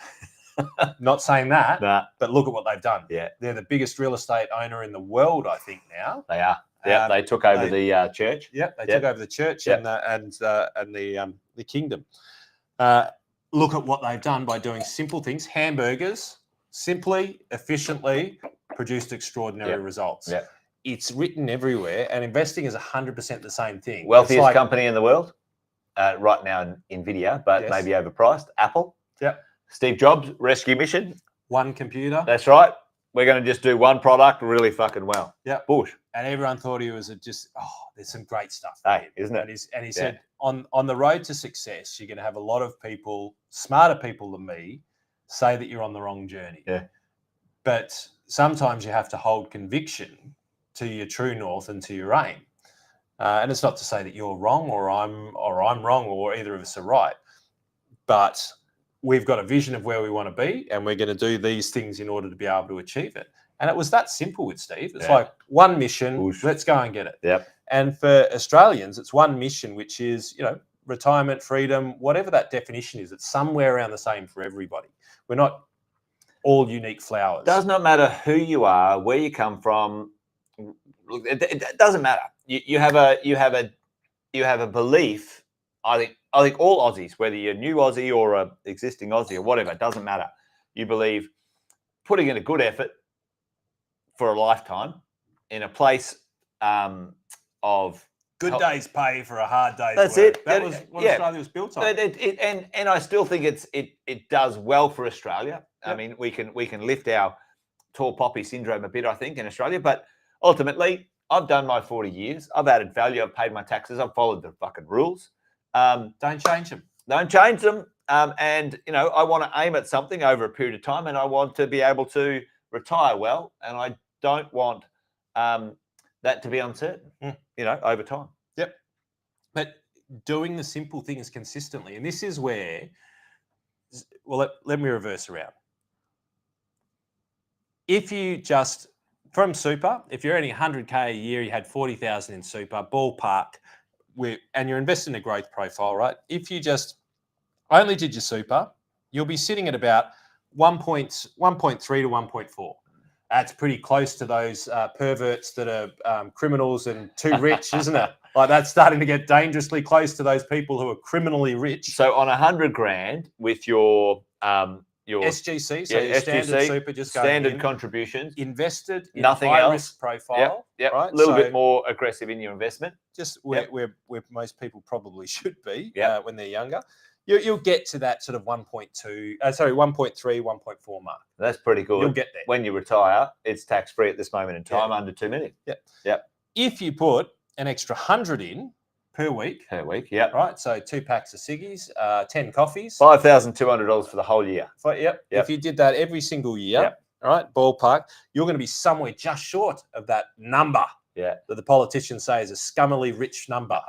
Speaker 3: Not saying that.
Speaker 2: Nah.
Speaker 3: But look at what they've done.
Speaker 2: Yeah.
Speaker 3: They're the biggest real estate owner in the world, I think, now.
Speaker 2: They are. Yeah, they took over the church.
Speaker 3: Yep, they took over the church and the kingdom. Look at what they've done by doing simple things. Hamburgers, simply, efficiently, produced extraordinary results.
Speaker 2: Yeah.
Speaker 3: It's written everywhere, and investing is 100% the same thing.
Speaker 2: Wealthiest company in the world. right now Nvidia, but
Speaker 3: Yes.
Speaker 2: maybe overpriced. Apple.
Speaker 3: Yep.
Speaker 2: Steve Jobs, rescue mission.
Speaker 3: One computer.
Speaker 2: That's right. We're going to just do one product really fucking well.
Speaker 3: Yep.
Speaker 2: Bush.
Speaker 3: And everyone thought he was just, there's some great stuff.
Speaker 2: Hey, isn't it?
Speaker 3: And he said, on the road to success, you're going to have a lot of people, smarter people than me, say that you're on the wrong journey.
Speaker 2: Yeah.
Speaker 3: But sometimes you have to hold conviction to your true north and to your aim. And it's not to say that you're wrong or I'm wrong or either of us are right. But we've got a vision of where we want to be, and we're going to do these things in order to be able to achieve it. And it was that simple with Steve. It's like one mission, let's go and get it.
Speaker 2: Yep.
Speaker 3: And for Australians, it's one mission, which is, retirement, freedom, whatever that definition is. It's somewhere around the same for everybody. We're not all unique flowers.
Speaker 2: Does not matter who you are, where you come from. It doesn't matter. You have a belief. I think all Aussies, whether you're a new Aussie or a existing Aussie or whatever, it doesn't matter. You believe putting in a good effort for a lifetime in a place of
Speaker 3: good days pay for a hard day's
Speaker 2: that's
Speaker 3: work.
Speaker 2: it.
Speaker 3: That was what Australia was built on.
Speaker 2: And I still think it does well for Australia.
Speaker 3: Yep.
Speaker 2: I mean, we can lift our tall poppy syndrome a bit, I think, in Australia. But ultimately, I've done my 40 years. I've added value. I've paid my taxes. I've followed the fucking rules.
Speaker 3: Don't change them.
Speaker 2: Don't change them. And I want to aim at something over a period of time, and I want to be able to retire well, and I don't want that to be uncertain, over time.
Speaker 3: Yep. But doing the simple things consistently, and this is where, let me reverse around. If you just, from super, if you're earning 100K a year, you had 40,000 in super, ballpark, and you're investing in a growth profile, right? If you just only did your super, you'll be sitting at about 1.3 to 1.4. That's pretty close to those perverts that are criminals and too rich, isn't it? Like that's starting to get dangerously close to those people who are criminally rich.
Speaker 2: So on 100 grand with your
Speaker 3: SGC, so your standard super, just going
Speaker 2: standard contributions,
Speaker 3: invested in
Speaker 2: nothing
Speaker 3: high
Speaker 2: else.
Speaker 3: Risk profile,
Speaker 2: yep.
Speaker 3: right?
Speaker 2: A little bit more aggressive in your investment.
Speaker 3: Just where most people probably should be when they're younger. You'll get to that sort of 1.3, 1.4 mark.
Speaker 2: That's pretty good.
Speaker 3: You'll get there.
Speaker 2: When you retire, it's tax-free at this moment in time, under 2 million.
Speaker 3: Yep. If you put an extra 100 in per week.
Speaker 2: Yep.
Speaker 3: Right, so 2 packs of ciggies, 10 coffees.
Speaker 2: $5,200 for the whole year.
Speaker 3: Yep. If you did that every single year, all right, ballpark, you're going to be somewhere just short of that number that the politicians say is a scummily rich number,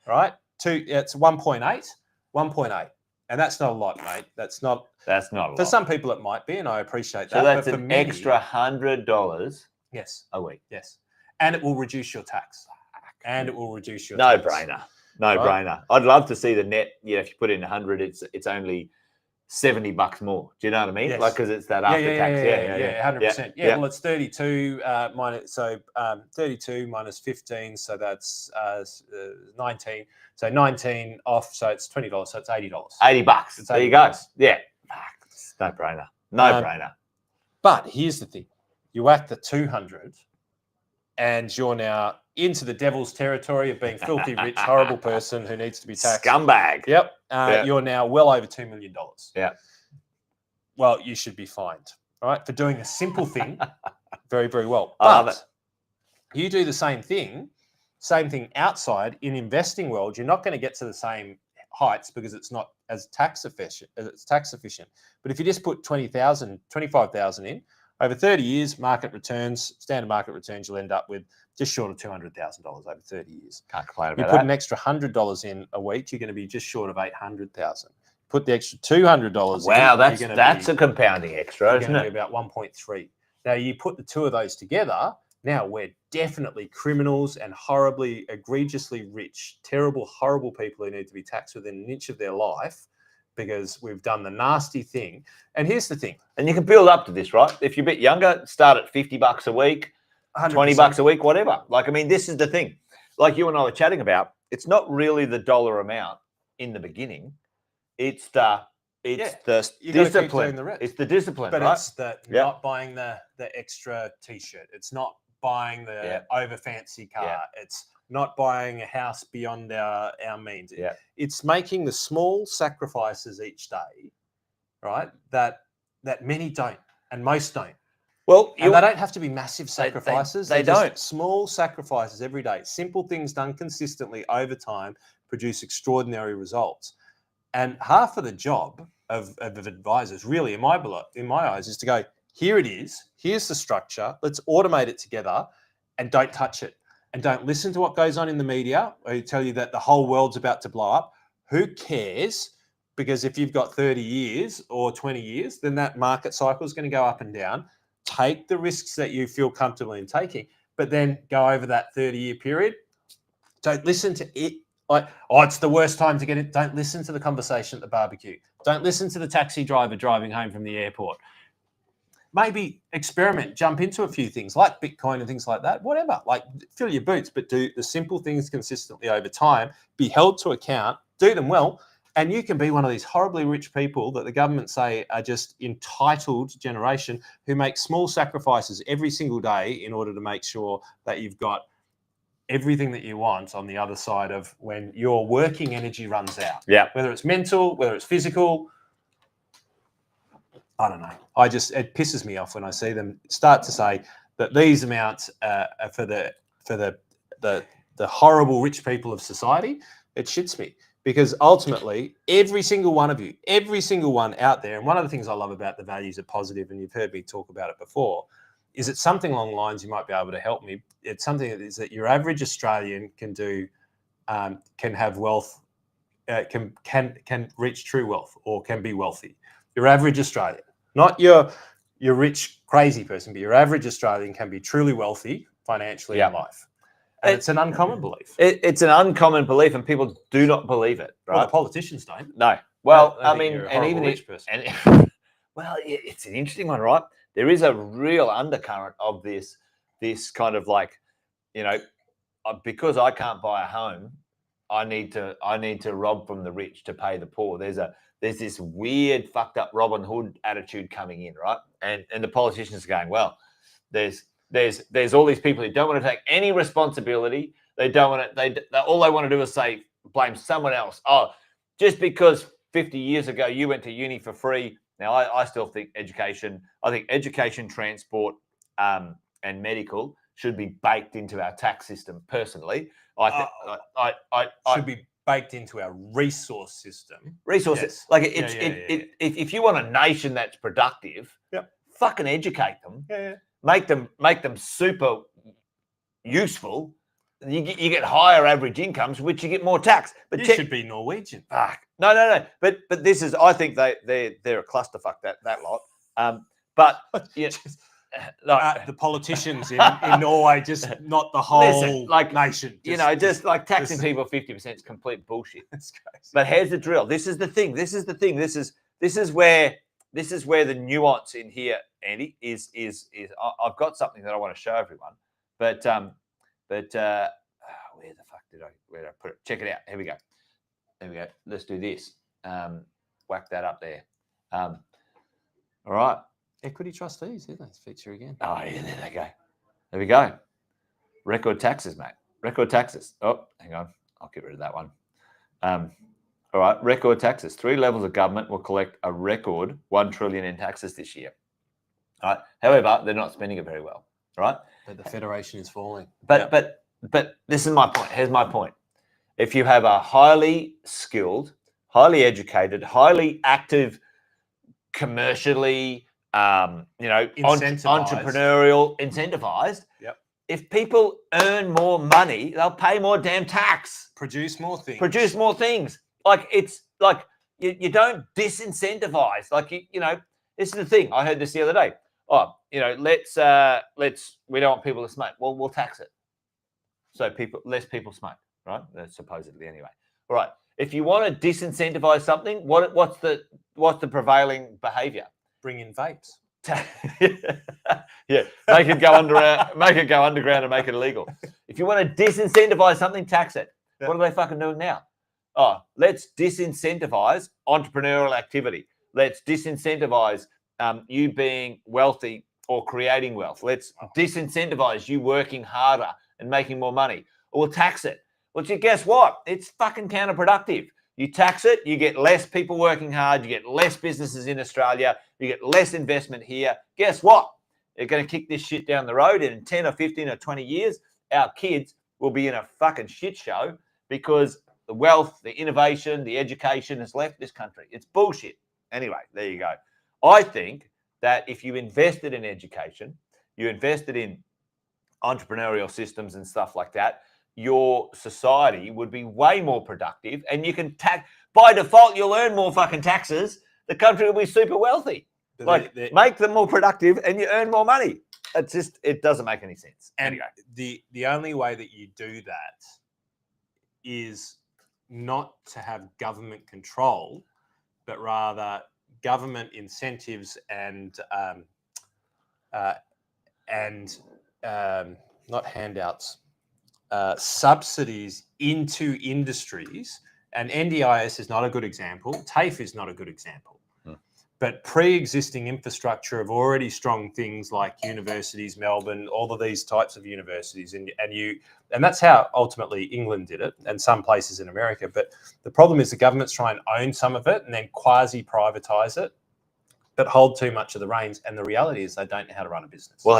Speaker 3: right? It's 1.8. And that's not a lot, mate. That's not
Speaker 2: a lot.
Speaker 3: For some people, it might be, and I appreciate that.
Speaker 2: So that's
Speaker 3: but for
Speaker 2: an
Speaker 3: many,
Speaker 2: extra $100 a week.
Speaker 3: Yes. And it will reduce your tax. And it will reduce your
Speaker 2: tax.
Speaker 3: brainer.
Speaker 2: No-brainer. I'd love to see the net, if you put in 100, it's only $70 more. Do you know what I mean?
Speaker 3: Yes.
Speaker 2: Like, because it's that after tax.
Speaker 3: Yeah, 100%. Yeah, well, it's 32 minus, 32 minus 15, so that's 19. So 19 off, so it's $20, so it's $80.
Speaker 2: $80. There you go. Yeah. It's no-brainer. No-brainer.
Speaker 3: But here's the thing. You whack the 200 and you're now into the devil's territory of being filthy rich, horrible person who needs to be taxed.
Speaker 2: Scumbag.
Speaker 3: Yep. You're now well over $2 million.
Speaker 2: Yeah.
Speaker 3: Well, you should be fined, right, for doing a simple thing very, very well.
Speaker 2: I love it.
Speaker 3: You do the same thing outside in investing world, you're not going to get to the same heights because it's not as tax efficient. But if you just put 20,000, 25,000 in, over 30 years, standard market returns, you'll end up with just short of $200,000 over 30 years.
Speaker 2: Can't complain about
Speaker 3: that. You put an extra $100 in a week, you're going to be just short of $800,000. Put the extra $200
Speaker 2: Wow, that's a compounding extra, isn't it?
Speaker 3: About 1.3. Now, you put the two of those together, now we're definitely criminals and horribly, egregiously rich, terrible, horrible people who need to be taxed within an inch of their life because we've done the nasty thing. And here's the thing.
Speaker 2: And you can build up to this, right? If you're a bit younger, start at $50 a week,
Speaker 3: 100%.
Speaker 2: $20 a week, whatever. Like, I mean, this is the thing. Like you and I were chatting about, it's not really the dollar amount in the beginning. It's the discipline. It's the discipline,
Speaker 3: but
Speaker 2: right?
Speaker 3: It's not buying the extra T-shirt. It's not buying the over fancy car. It's not buying a house beyond our means.
Speaker 2: Yeah.
Speaker 3: It's making the small sacrifices each day, right? That many don't, and most don't.
Speaker 2: Well,
Speaker 3: And they don't have to be massive sacrifices.
Speaker 2: They
Speaker 3: They're
Speaker 2: don't.
Speaker 3: just small sacrifices every day. Simple things done consistently over time produce extraordinary results. And half of the job of advisors, really, in my eyes, is to go, here it is. Here's the structure. Let's automate it together, and don't touch it. And don't listen to what goes on in the media where they tell you that the whole world's about to blow up. Who cares? Because if you've got 30 years or 20 years, then that market cycle is going to go up and down. Take the risks that you feel comfortable in taking, but then go over that 30-year period. Don't listen to it. Like, oh, it's the worst time to get it. Don't listen to the conversation at the barbecue. Don't listen to the taxi driver driving home from the airport. Maybe experiment, jump into a few things like Bitcoin and things like that, whatever. Like, fill your boots, but do the simple things consistently over time. Be held to account, do them well, and you can be one of these horribly rich people that the government say are just entitled generation who make small sacrifices every single day in order to make sure that you've got everything that you want on the other side of when your working energy runs out.
Speaker 2: Yeah.
Speaker 3: Whether it's mental, whether it's physical, I don't know. It pisses me off when I see them start to say that these amounts are for the horrible rich people of society. It shits me, because ultimately every single one of you, every single one out there, and one of the things I love about the values are positive, and you've heard me talk about it before, is it something along the lines, you might be able to help me. It's something that is that your average Australian can do, can have wealth, can reach true wealth, or can be wealthy. Your average Australian, not your rich crazy person, but your average Australian can be truly wealthy financially in life. And it's an uncommon belief.
Speaker 2: It's an uncommon belief, and people do not believe it. Right?
Speaker 3: Well, the politicians don't.
Speaker 2: No. Well,
Speaker 3: I
Speaker 2: I mean,
Speaker 3: you're a
Speaker 2: and
Speaker 3: horrible
Speaker 2: even
Speaker 3: rich person.
Speaker 2: well, it's an interesting one, right? There is a real undercurrent of this kind of like, because I can't buy a home, I need to rob from the rich to pay the poor. There's this weird fucked up Robin Hood attitude coming in, right? And the politicians are going, well, there's all these people who don't want to take any responsibility. They don't want to. All they want to do is say blame someone else. Oh, just because 50 years ago you went to uni for free. Now I still think education. I think education, transport, and medical should be baked into our tax system. Personally, I think
Speaker 3: should be baked into our resource system.
Speaker 2: Resources, yes. If you want a nation that's productive, fucking educate them. Make them super useful. You get higher average incomes, which you get more tax. But
Speaker 3: you should be Norwegian.
Speaker 2: Fuck. No. But this is, I think they're a clusterfuck that lot. But
Speaker 3: the politicians in Norway, just not the whole nation.
Speaker 2: Just like taxing people 50% is complete bullshit.
Speaker 3: That's crazy.
Speaker 2: But here's the drill. This is the thing. This is where the nuance in here, Andy, is I've got something that I want to show everyone. But where the fuck where did I put it? Check it out. Here we go. Let's do this. Whack that up there. All right.
Speaker 3: Equity trustees, isn't that feature again?
Speaker 2: Oh, yeah, there they go. There we go. Record taxes, mate. Record taxes. Oh, hang on. I'll get rid of that one. All right. Record taxes. 3 levels of government will collect a record $1 trillion in taxes this year. All right. However, they're not spending it very well. Right.
Speaker 3: But the federation is falling.
Speaker 2: But this is my point. Here's my point. If you have a highly skilled, highly educated, highly active, commercially, entrepreneurial, incentivized.
Speaker 3: Yep.
Speaker 2: If people earn more money, they'll pay more damn tax.
Speaker 3: Produce more things.
Speaker 2: Like it's like you don't disincentivize. Like this is the thing. I heard this the other day. Oh, let's we don't want people to smoke. Well, we'll tax it. So less people smoke, right? That's supposedly anyway. All right. If you want to disincentivize something, what's the prevailing behavior?
Speaker 3: Bring in vapes.
Speaker 2: Yeah, make it go underground and make it illegal. If you want to disincentivize something, tax it. Yeah. What are they fucking doing now? Oh, let's disincentivize entrepreneurial activity. Let's disincentivize you being wealthy or creating wealth. Let's disincentivize you working harder and making more money. Or we'll tax it. Well, guess what? It's fucking counterproductive. You tax it, you get less people working hard, you get less businesses in Australia, you get less investment here. Guess what? They're going to kick this shit down the road, and in 10 or 15 or 20 years, our kids will be in a fucking shit show because the wealth, the innovation, the education has left this country. It's bullshit. Anyway, there you go. I think that if you invested in education, you invested in entrepreneurial systems and stuff like that, your society would be way more productive, and you can tax by default. You'll earn more fucking taxes. The country will be super wealthy. Make them more productive, and you earn more money. It's just, it doesn't make any sense.
Speaker 3: And
Speaker 2: anyway,
Speaker 3: the only way that you do that is not to have government control, but rather government incentives and not handouts, subsidies into industries. And NDIS is not a good example. TAFE is not a good example. But pre-existing infrastructure of already strong things like universities, Melbourne, all of these types of universities, and that's how ultimately England did it, and some places in America. But the problem is the governments try and own some of it and then quasi-privatise it, but hold too much of the reins. And the reality is they don't know how to run a business.
Speaker 2: Well,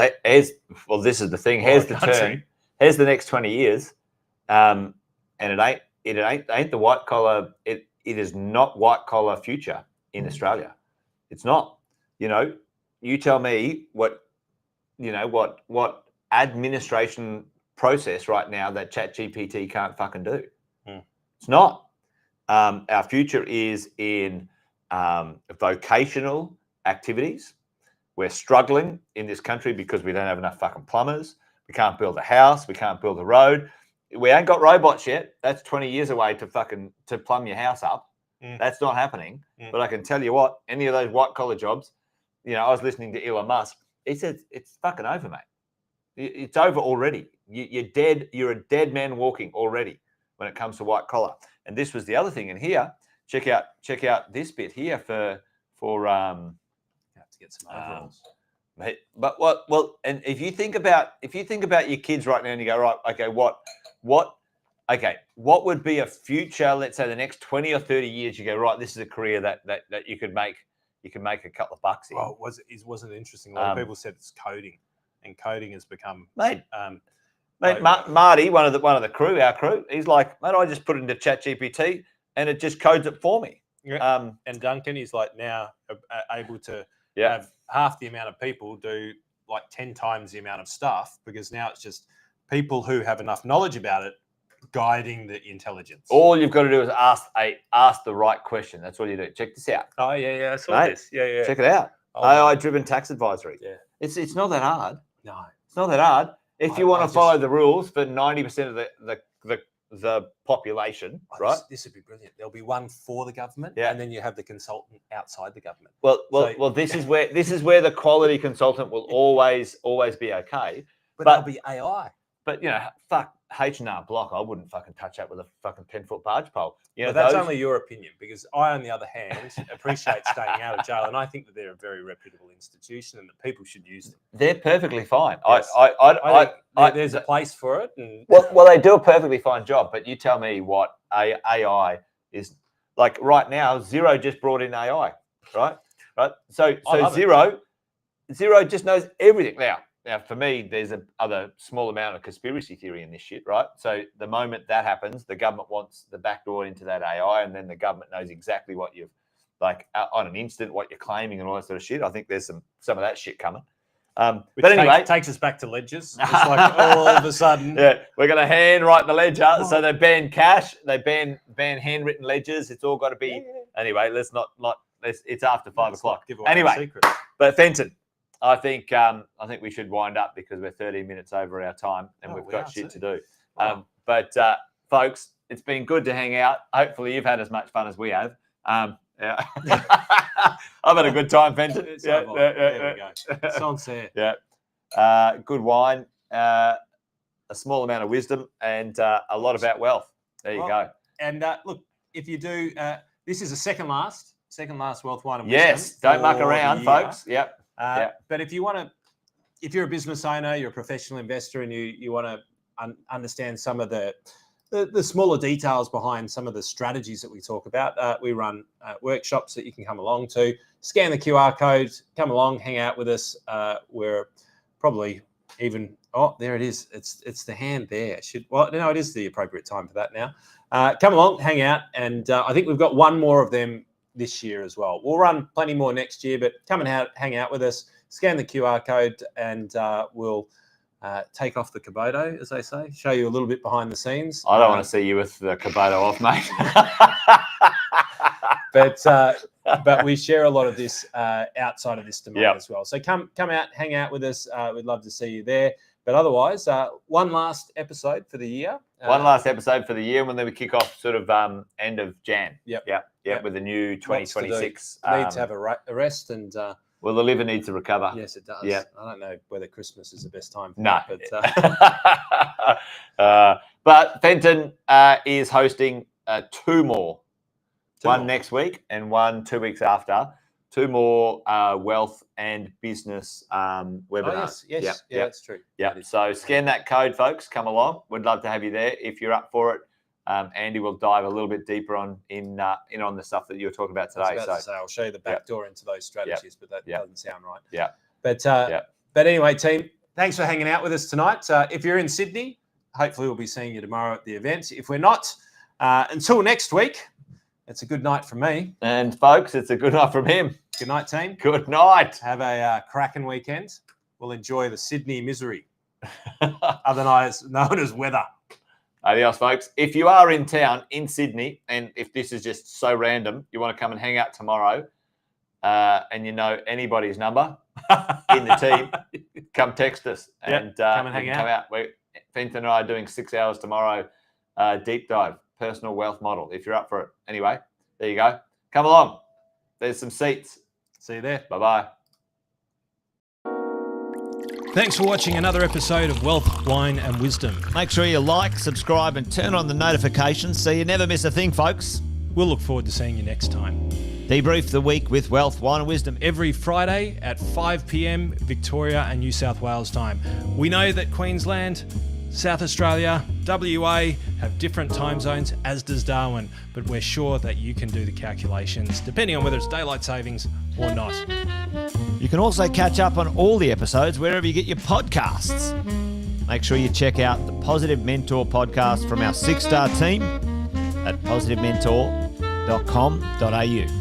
Speaker 2: this is the thing. Here's the turn. Here's the next 20 years, and it ain't the white collar. It is not white collar future in Australia. It's not. You tell me what administration process right now that ChatGPT can't fucking do. It's not. Our future is in vocational activities. We're struggling in this country because we don't have enough fucking plumbers. We can't build a house. We can't build a road. We ain't got robots yet. That's 20 years away to plumb your house up. That's not happening. But I can tell you what, any of those white collar jobs, I was listening to Elon Musk. He said it's fucking over, mate. It's over already. You're dead. You're a dead man walking already when it comes to white collar. And this was the other thing in here. Check out this bit here for have to get some overalls. But and if you think about your kids right now and you go, right, okay, what would be a future, let's say the next 20 or 30 years, you go, right, this is a career that you could make a couple of bucks in.
Speaker 3: Well, wasn't interesting. A lot of people said it's coding, and coding has become
Speaker 2: Marty, one of the crew, our crew, he's like, mate, I just put it into ChatGPT and it just codes it for me.
Speaker 3: Yeah. And Duncan is like now able to have half the amount of people do like 10 times the amount of stuff, because now it's just people who have enough knowledge about it guiding the intelligence.
Speaker 2: All you've got to do is ask the right question. That's all you do. Check this out.
Speaker 3: Oh yeah, I saw this. Yeah.
Speaker 2: Check it out. AI-driven tax advisory. Yeah. It's not that hard.
Speaker 3: No.
Speaker 2: It's not that hard. If you want to follow the rules for 90% of the population, right?
Speaker 3: This would be brilliant. There'll be one for the government, and then you have the consultant outside the government.
Speaker 2: Well, this is where the quality consultant will always be okay.
Speaker 3: But there'll be AI.
Speaker 2: But fuck H&R Block. I wouldn't fucking touch that with a fucking 10-foot barge pole.
Speaker 3: But that's only your opinion, because I, on the other hand, appreciate staying out of jail, and I think that they're a very reputable institution and that people should use them.
Speaker 2: They're perfectly fine.
Speaker 3: Yes. There's a place for it. And
Speaker 2: well, they do a perfectly fine job. But you tell me what AI is like right now. Xero just brought in AI, right? So Xero just knows everything now. Now, for me, there's a other small amount of conspiracy theory in this shit, right? So the moment that happens, the government wants the backdoor into that AI, and then the government knows exactly what you've, like, on an instant, what you're claiming and all that sort of shit. I think there's some of that shit coming. But anyway,
Speaker 3: takes us back to ledgers. It's like all of a sudden,
Speaker 2: we're going to handwrite the ledger. So they ban cash, they ban handwritten ledgers. It's all got to be anyway. Let's not. It's after 5 o'clock. Anyway, but Fenton, I think we should wind up because we're 13 minutes over our time and we've got shit to do. But folks, it's been good to hang out. Hopefully, you've had as much fun as we have. Yeah. I've had a good time, Fenton.
Speaker 3: There we go. Sunset.
Speaker 2: Yeah. Good wine, a small amount of wisdom, and a lot about wealth. There you go.
Speaker 3: And look, if you do, this is a second last wealth wine and wisdom.
Speaker 2: Yes, don't muck around, folks.
Speaker 3: But if you want to, if you're a business owner, you're a professional investor, and you want to understand some of the smaller details behind some of the strategies that we talk about. We run workshops that you can come along to. Scan the QR code, come along, hang out with us. We're probably even, there it is. It's the hand there. It is the appropriate time for that now. Come along, hang out, and I think we've got one more of them this year as well. We'll run plenty more next year, but come and hang out with us, scan the QR code, and we'll take off the Kubota, as they say, show you a little bit behind the scenes.
Speaker 2: I don't want to see you with the Kubota off, mate.
Speaker 3: But we share a lot of this outside of this domain as well. So come out, hang out with us. We'd love to see you there. But otherwise, one last episode for the year.
Speaker 2: One last episode for the year, and then we kick off sort of end of Jan.
Speaker 3: Yep.
Speaker 2: With the new 2026.
Speaker 3: Need to have a rest and.
Speaker 2: Well, the liver needs to recover.
Speaker 3: Yes, it does.
Speaker 2: Yeah.
Speaker 3: I don't know whether Christmas is the best time for
Speaker 2: that. But Fenton is hosting two more. One next week and one 2 weeks after. Two more wealth and business webinars.
Speaker 3: Yes. That's true.
Speaker 2: Yeah. So scan that code, folks. Come along. We'd love to have you there if you're up for it. Andy will dive a little bit deeper on the stuff that you were talking about today.
Speaker 3: I'll show you the back door into those strategies, but that doesn't sound right.
Speaker 2: Yeah.
Speaker 3: But anyway, team, thanks for hanging out with us tonight. If you're in Sydney, hopefully we'll be seeing you tomorrow at the event. If we're not, until next week, it's a good night from me.
Speaker 2: And folks, it's a good night from him.
Speaker 3: Good night, team.
Speaker 2: Good night.
Speaker 3: Have a cracking weekend. We'll enjoy the Sydney misery, otherwise known as weather.
Speaker 2: Adios, folks. If you are in town in Sydney, and if this is just so random, you want to come and hang out tomorrow, and you know anybody's number in the team, come text us and
Speaker 3: come and hang out.
Speaker 2: Fenton and I are doing 6 hours tomorrow, deep dive, personal wealth model, if you're up for it. Anyway, there you go. Come along. There's some seats.
Speaker 3: See you there.
Speaker 2: Bye-bye.
Speaker 4: Thanks for watching another episode of Wealth, Wine and Wisdom.
Speaker 1: Make sure you like, subscribe, and turn on the notifications so you never miss a thing, folks.
Speaker 4: We'll look forward to seeing you next time.
Speaker 1: Debrief the week with Wealth, Wine and Wisdom.
Speaker 4: Every Friday at 5 p.m. Victoria and New South Wales time. We know that Queensland, South Australia, WA have different time zones, as does Darwin, but we're sure that you can do the calculations depending on whether it's daylight savings or not.
Speaker 1: You can also catch up on all the episodes wherever you get your podcasts. Make sure you check out the Positive Mentor podcast from our 6-star team at positivementor.com.au.